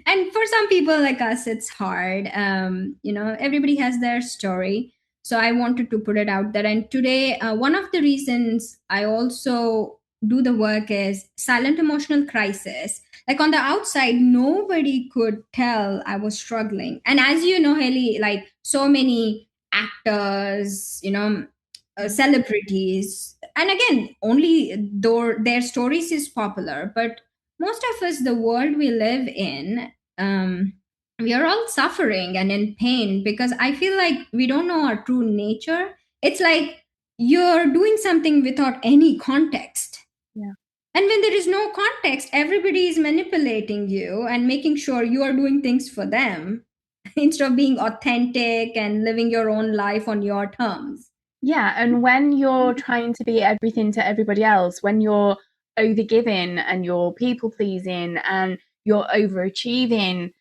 And for some people like us, it's hard. Everybody has their story. So I wanted to put it out there. And today, one of the reasons I also do the work is silent emotional crisis. Like, on the outside, nobody could tell I was struggling. And as you know, Haley, like, so many actors, celebrities, and again, only though their stories is popular, but most of us, the world we live in, we are all suffering and in pain, because I feel like we don't know our true nature. It's like you're doing something without any context. yeah. And when there is no context, everybody is manipulating you and making sure you are doing things for them instead of being authentic and living your own life on your terms. Yeah, and when you're trying to be everything to everybody else, when you're overgiving and you're people pleasing and you're overachieving,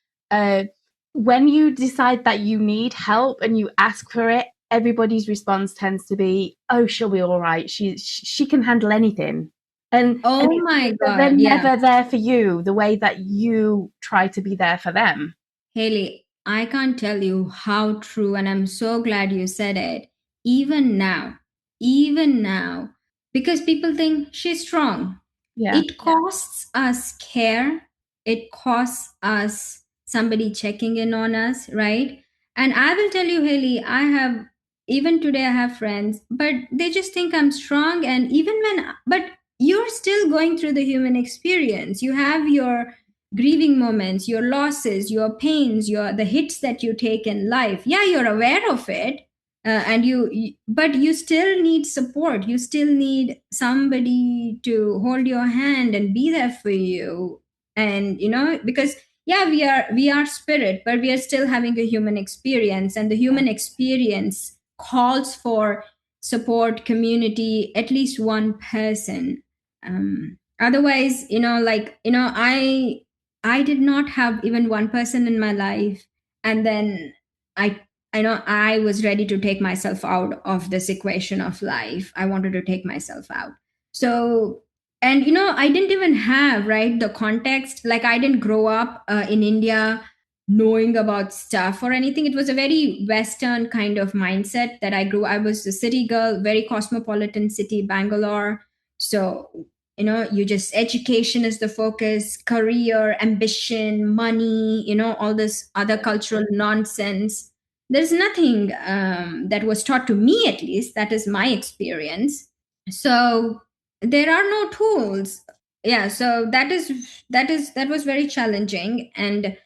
when you decide that you need help and you ask for it, everybody's response tends to be, "Oh, she'll be all right. She can handle anything." And Oh it's my because they're God. Yeah. never there for you the way that you try to be there for them. Haley, I can't tell you how true, and I'm so glad you said it. Even now, because people think she's strong. Yeah, It costs us care, it costs us somebody checking in on us, right? And I will tell you, Haley, even today, I have friends, but they just think I'm strong. And but you're still going through the human experience. You have your grieving moments, your losses, your pains, the hits that you take in life. Yeah, you're aware of it. But you still need support. You still need somebody to hold your hand and be there for you. And because, yeah, we are spirit, but we are still having a human experience, and the yeah, human experience calls for support, community, at least one person. Otherwise, I did not have even one person in my life, and then I I know I was ready to take myself out of this equation of life. I wanted to take myself out. So And I didn't even have, right, the context. Like, I didn't grow up in India knowing about stuff or anything. It was a very Western kind of mindset that I was a city girl, very cosmopolitan city, Bangalore. So you just, education is the focus, career, ambition, money, all this other cultural nonsense. There's nothing that was taught to me, at least that is my experience. So there are no tools. Yeah, so that was very challenging. And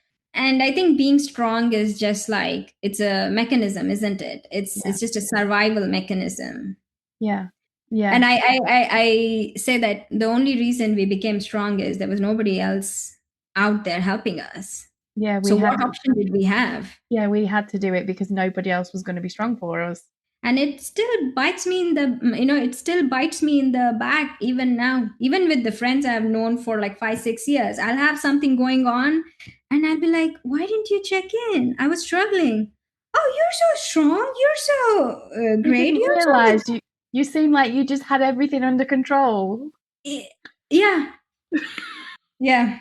I think being strong is just like, it's a mechanism, isn't it? Yeah. It's just a survival mechanism. Yeah. Yeah. And I say that the only reason we became strong is there was nobody else out there helping us. Yeah, So what option did we have? we had to do it because nobody else was going to be strong for us. And it still bites me in the it still bites me in the back even now, even with the friends I've known for like 5 6 years. I'll have something going on and I'll be like, why didn't you check in? I was struggling. Oh, you're so strong, you're so You great, didn't you're realize so you seem like you just had everything under control. yeah, yeah.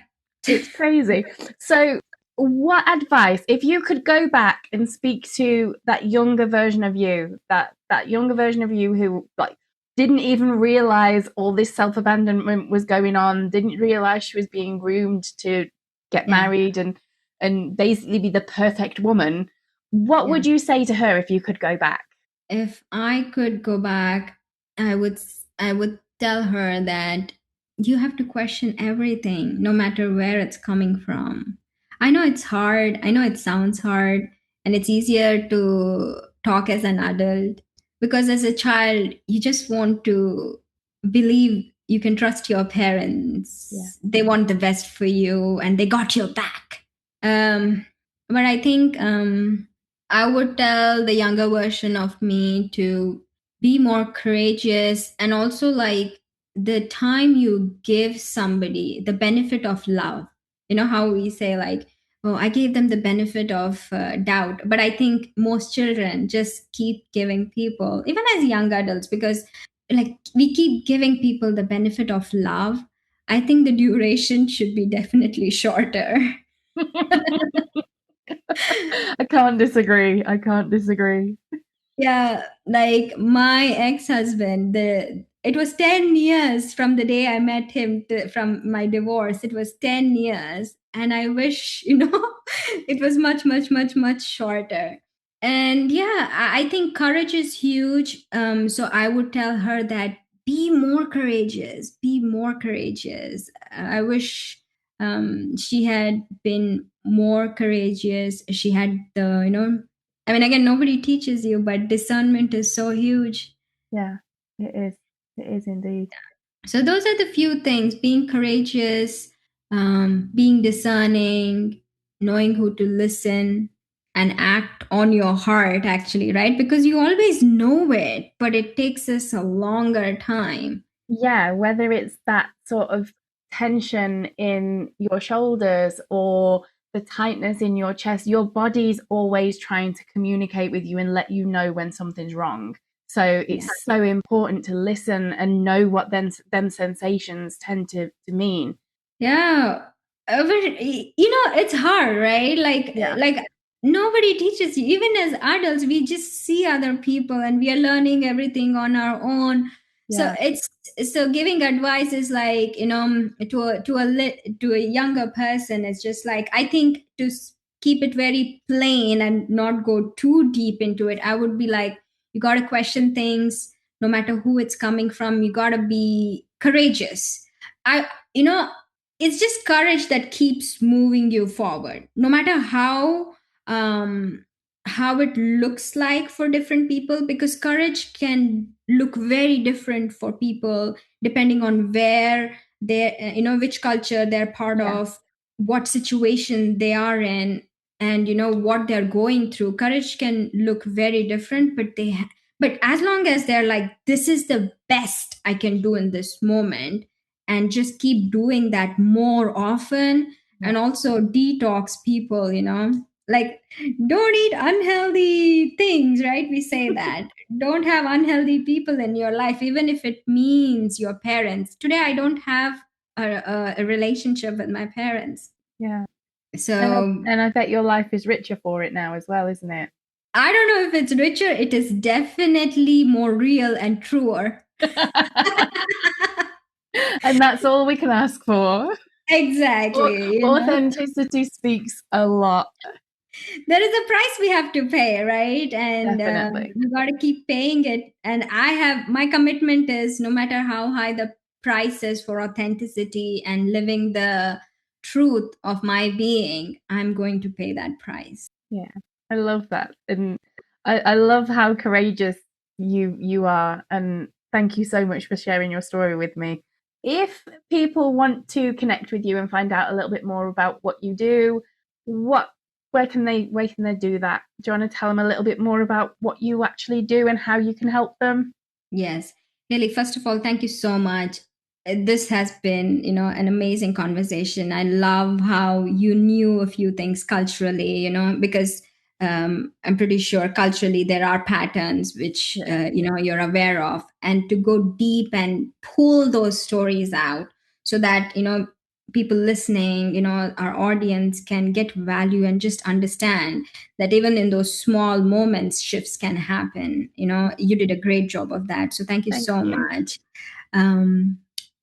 It's crazy. So, what advice, if you could go back and speak to that younger version of you, that younger version of you who like didn't even realize all this self-abandonment was going on, didn't realize she was being groomed to get married and basically be the perfect woman, what would you say to her if you could go back? If I could go back, I would tell her that you have to question everything, no matter where it's coming from. I know it's hard. I know it sounds hard, and it's easier to talk as an adult, because as a child, you just want to believe you can trust your parents. Yeah. They want the best for you, and they got your back. But I think I would tell the younger version of me to be more courageous, and also, like, the time you give somebody the benefit of love. You know how we say, like, oh, I gave them the benefit of doubt. But I think most children just keep giving people, even as young adults, because like we keep giving people the benefit of love. I think the duration should be definitely shorter. I can't disagree. I can't disagree. Yeah, like my ex-husband, the it was 10 years from the day I met him from my divorce. It was 10 years. And I wish, it was much, much, much, much shorter. And yeah, I think courage is huge. So I would tell her that be more courageous, be more courageous. I wish she had been more courageous. She had the, I mean, again, nobody teaches you, but discernment is so huge. Yeah, it is. It is indeed. So those are the few things: being courageous, being discerning, knowing who to listen, and act on your heart, actually, right? Because you always know it, but it takes us a longer time. Yeah, whether it's that sort of tension in your shoulders or the tightness in your chest, your body's always trying to communicate with you and let you know when something's wrong. So it's so important to listen and know what them sensations tend to mean. Yeah. It's hard, right? Like nobody teaches you. Even as adults, we just see other people and we are learning everything on our own. Yeah. So giving advice is like, to a younger person, it's just like, I think keep it very plain and not go too deep into it. I would be like, you got to question things no matter who it's coming from. You got to be courageous. I you know It's just courage that keeps moving you forward, no matter how it looks like for different people, because courage can look very different for people depending on where they which culture they're part of, what situation they are in, and what they're going through. Courage can look very different, but as long as they're like, this is the best I can do in this moment, and just keep doing that more often, and also detox people, Like, don't eat unhealthy things, right? We say that. Don't have unhealthy people in your life, even if it means your parents. Today, I don't have a relationship with my parents. Yeah. So And I bet your life is richer for it now as well, isn't it? I don't know if it's richer. It is definitely more real and truer. And that's all we can ask for. Exactly. Authenticity speaks a lot. There is a price we have to pay, right? And Definitely. you got to keep paying it. And my commitment is, no matter how high the price is for authenticity and living the truth of my being, I'm going to pay that price. Yeah, I love that. And I love how courageous you are. And thank you so much for sharing your story with me. If people want to connect with you and find out a little bit more about what you do, where can they do that? Do you want to tell them a little bit more about what you actually do and how you can help them? Yes. Haley, first of all, thank you so much. This has been, an amazing conversation. I love how you knew a few things culturally, because I'm pretty sure culturally there are patterns which, Yeah. you're aware of. And to go deep and pull those stories out so that, people listening, our audience can get value and just understand that even in those small moments shifts can happen. You did a great job of that, so thank you Thank so you. much.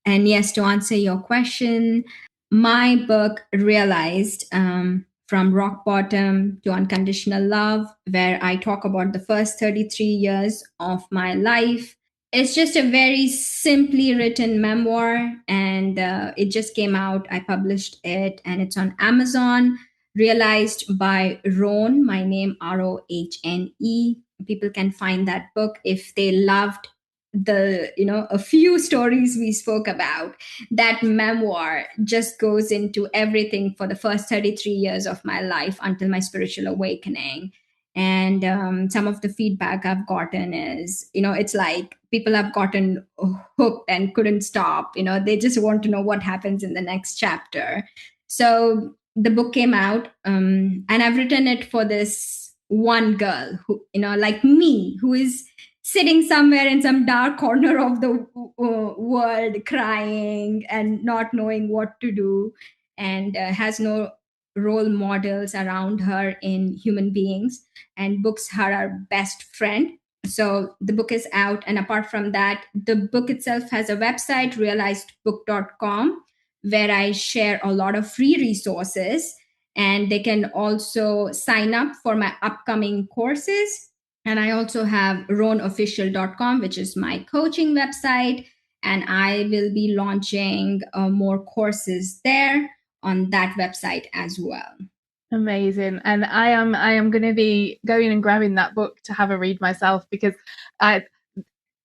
And yes, to answer your question, my book Realized, from rock bottom to unconditional love, where I talk about the first 33 years of my life. It's just a very simply written memoir, and it just came out. I published it, and it's on Amazon. Realized by Rohne, my name Rohne. People can find that book if they loved a few stories we spoke about. That memoir just goes into everything for the first 33 years of my life until my spiritual awakening. And some of the feedback I've gotten is, it's like people have gotten hooked and couldn't stop. They just want to know what happens in the next chapter. So the book came out, and I've written it for this one girl who, like me, who is sitting somewhere in some dark corner of the world, crying and not knowing what to do, and has no role models around her in human beings, and books are our best friend. So the book is out, and apart from that, the book itself has a website, realizedbook.com, where I share a lot of free resources, and they can also sign up for my upcoming courses. And I also have roneofficial.com, which is my coaching website. And I will be launching more courses there on that website as well. Amazing. And I am going to be going and grabbing that book to have a read myself, because I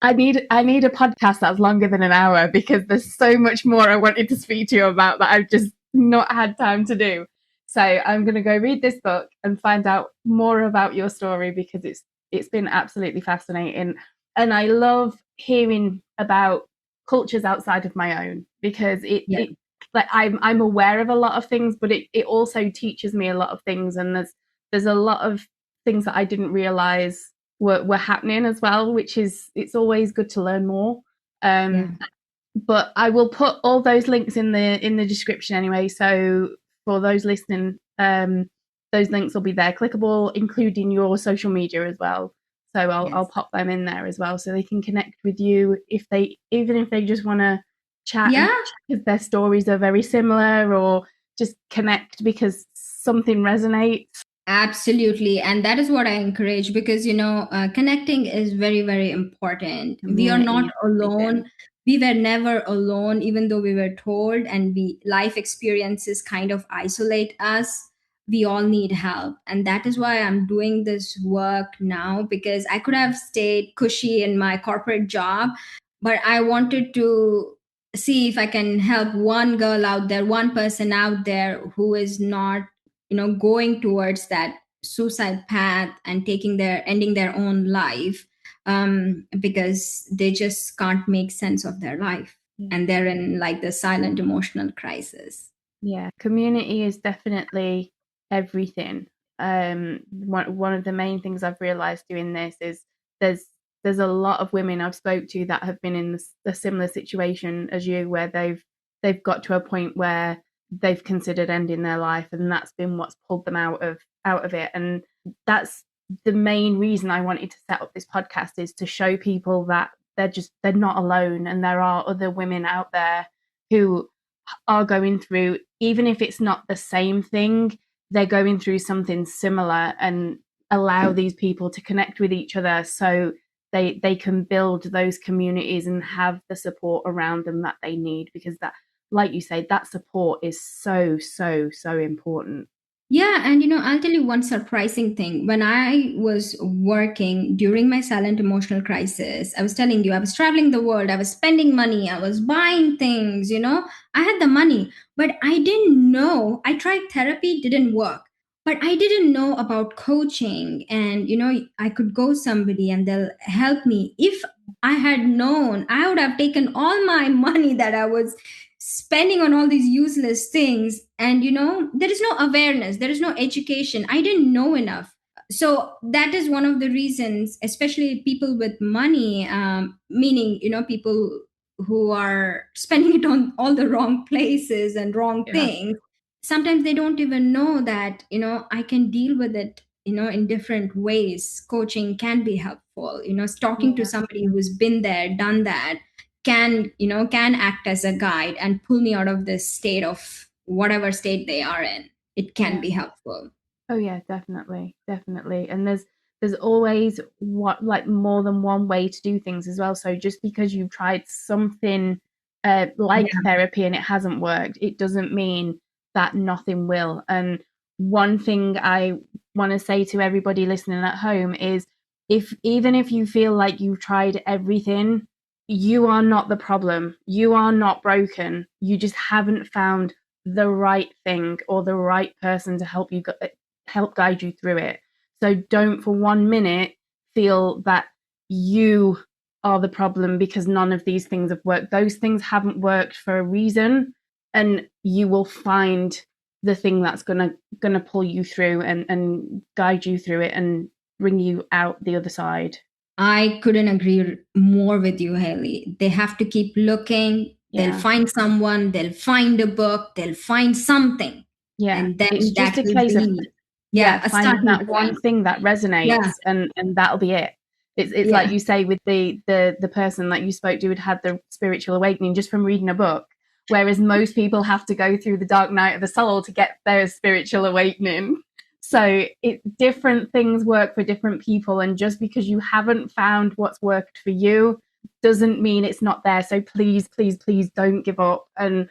I need a podcast that's longer than an hour, because there's so much more I wanted to speak to you about that I've just not had time to do. So I'm going to go read this book and find out more about your story, because it's been absolutely fascinating. And I love hearing about cultures outside of my own, because it like I'm aware of a lot of things, but it also teaches me a lot of things, and there's a lot of things that I didn't realize were happening as well, which is, it's always good to learn more. But I will put all those links in the description anyway, so for those listening, those links will be there, clickable, including your social media as well. So I'll pop them in there as well, so they can connect with you even if they just want to chat, because their stories are very similar, or just connect because something resonates. Absolutely. And that is what I encourage, because, connecting is very, very important. We are not alone. We were never alone, even though we were told, and life experiences kind of isolate us. We all need help. And that is why I'm doing this work now, because I could have stayed cushy in my corporate job, but I wanted to see if I can help one girl out there, one person out there who is not going towards that suicide path and ending their own life, because they just can't make sense of their life, and they're in like the silent emotional crisis. Yeah, community is definitely everything. One of the main things I've realized doing this is there's a lot of women I've spoke to that have been in a similar situation as you, where they've got to a point where they've considered ending their life, and that's been what's pulled them out of it. And that's the main reason I wanted to set up this podcast, is to show people that they're not alone, and there are other women out there who are going through, even if it's not the same thing, they're going through something similar, and allow these people to connect with each other so they can build those communities and have the support around them that they need, because that, like you say, that support is so important. Yeah, and I'll tell you one surprising thing. When I was working during my silent emotional crisis, I was telling you, I was traveling the world, I was spending money, I was buying things, I had the money, but I didn't know. I tried therapy, didn't work. But I didn't know about coaching, and I could go somebody and they'll help me. If I had known, I would have taken all my money that I was spending on all these useless things. And there is no awareness, there is no education, I didn't know enough. So that is one of the reasons, especially people with money, meaning people who are spending it on all the wrong places and wrong things. Sometimes they don't even know that I can deal with it in different ways. Coaching can be helpful. Talking to somebody who's been there, done that, can act as a guide and pull me out of this state of whatever state they are in. It can be helpful. Oh yeah, definitely. And there's always more than one way to do things as well. So just because you've tried something therapy and it hasn't worked, it doesn't mean that nothing will. And one thing I want to say to everybody listening at home is, even if you feel like you've tried everything, you are not the problem. You are not broken. You just haven't found the right thing or the right person to help guide you through it. So don't for 1 minute feel that you are the problem because none of these things have worked. Those things haven't worked for a reason, and you will find the thing that's gonna pull you through and guide you through it and bring you out the other side. I couldn't agree more with you, Haley. They have to keep looking. They'll find someone, they'll find a book, they'll find something. Yeah. And then it's just a case of finding that one thing that resonates, and that'll be it. It's like you say with the person that you spoke to who'd had the spiritual awakening just from reading a book, whereas most people have to go through the dark night of the soul to get their spiritual awakening. So different things work for different people, and just because you haven't found what's worked for you doesn't mean it's not there. So please don't give up. And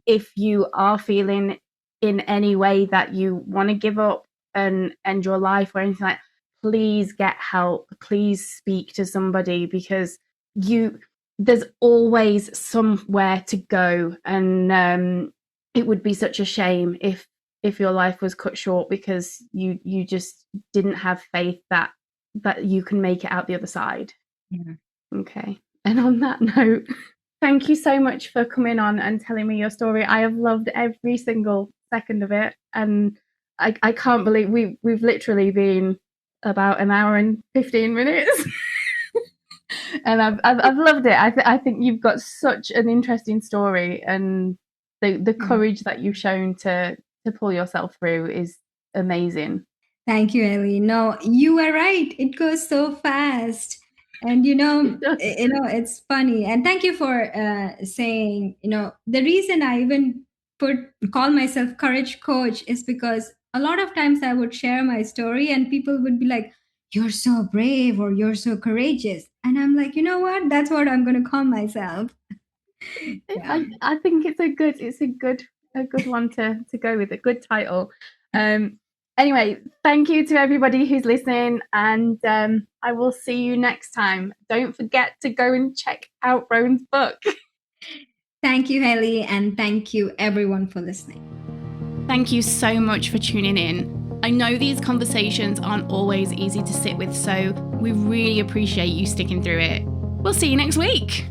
if you are feeling in any way that you want to give up and end your life or anything like that, please get help. Please speak to somebody, because there's always somewhere to go. And it would be such a shame if your life was cut short because you just didn't have faith that you can make it out the other side. Yeah. Okay. And on that note, thank you so much for coming on and telling me your story. I have loved every single second of it, and I can't believe we've literally been about an hour and 15 minutes. And I've loved it. I think you've got such an interesting story, and the courage that you've shown to pull yourself through is amazing. Thank you, Ellie. No, you were right. It goes so fast. And it's funny. And thank you for saying, the reason I even call myself courage coach is because a lot of times I would share my story and people would be like, "You're so brave," or "You're so courageous." And I'm like, you know what? That's what I'm going to call myself. Yeah. I think it's a good one to go with, a good title. Anyway, thank you to everybody who's listening, and I will see you next time. Don't forget to go and check out Rohne's book. Thank you, Haley, and thank you everyone for listening. Thank you so much for tuning in. I know these conversations aren't always easy to sit with, so we really appreciate you sticking through it. We'll see you next week.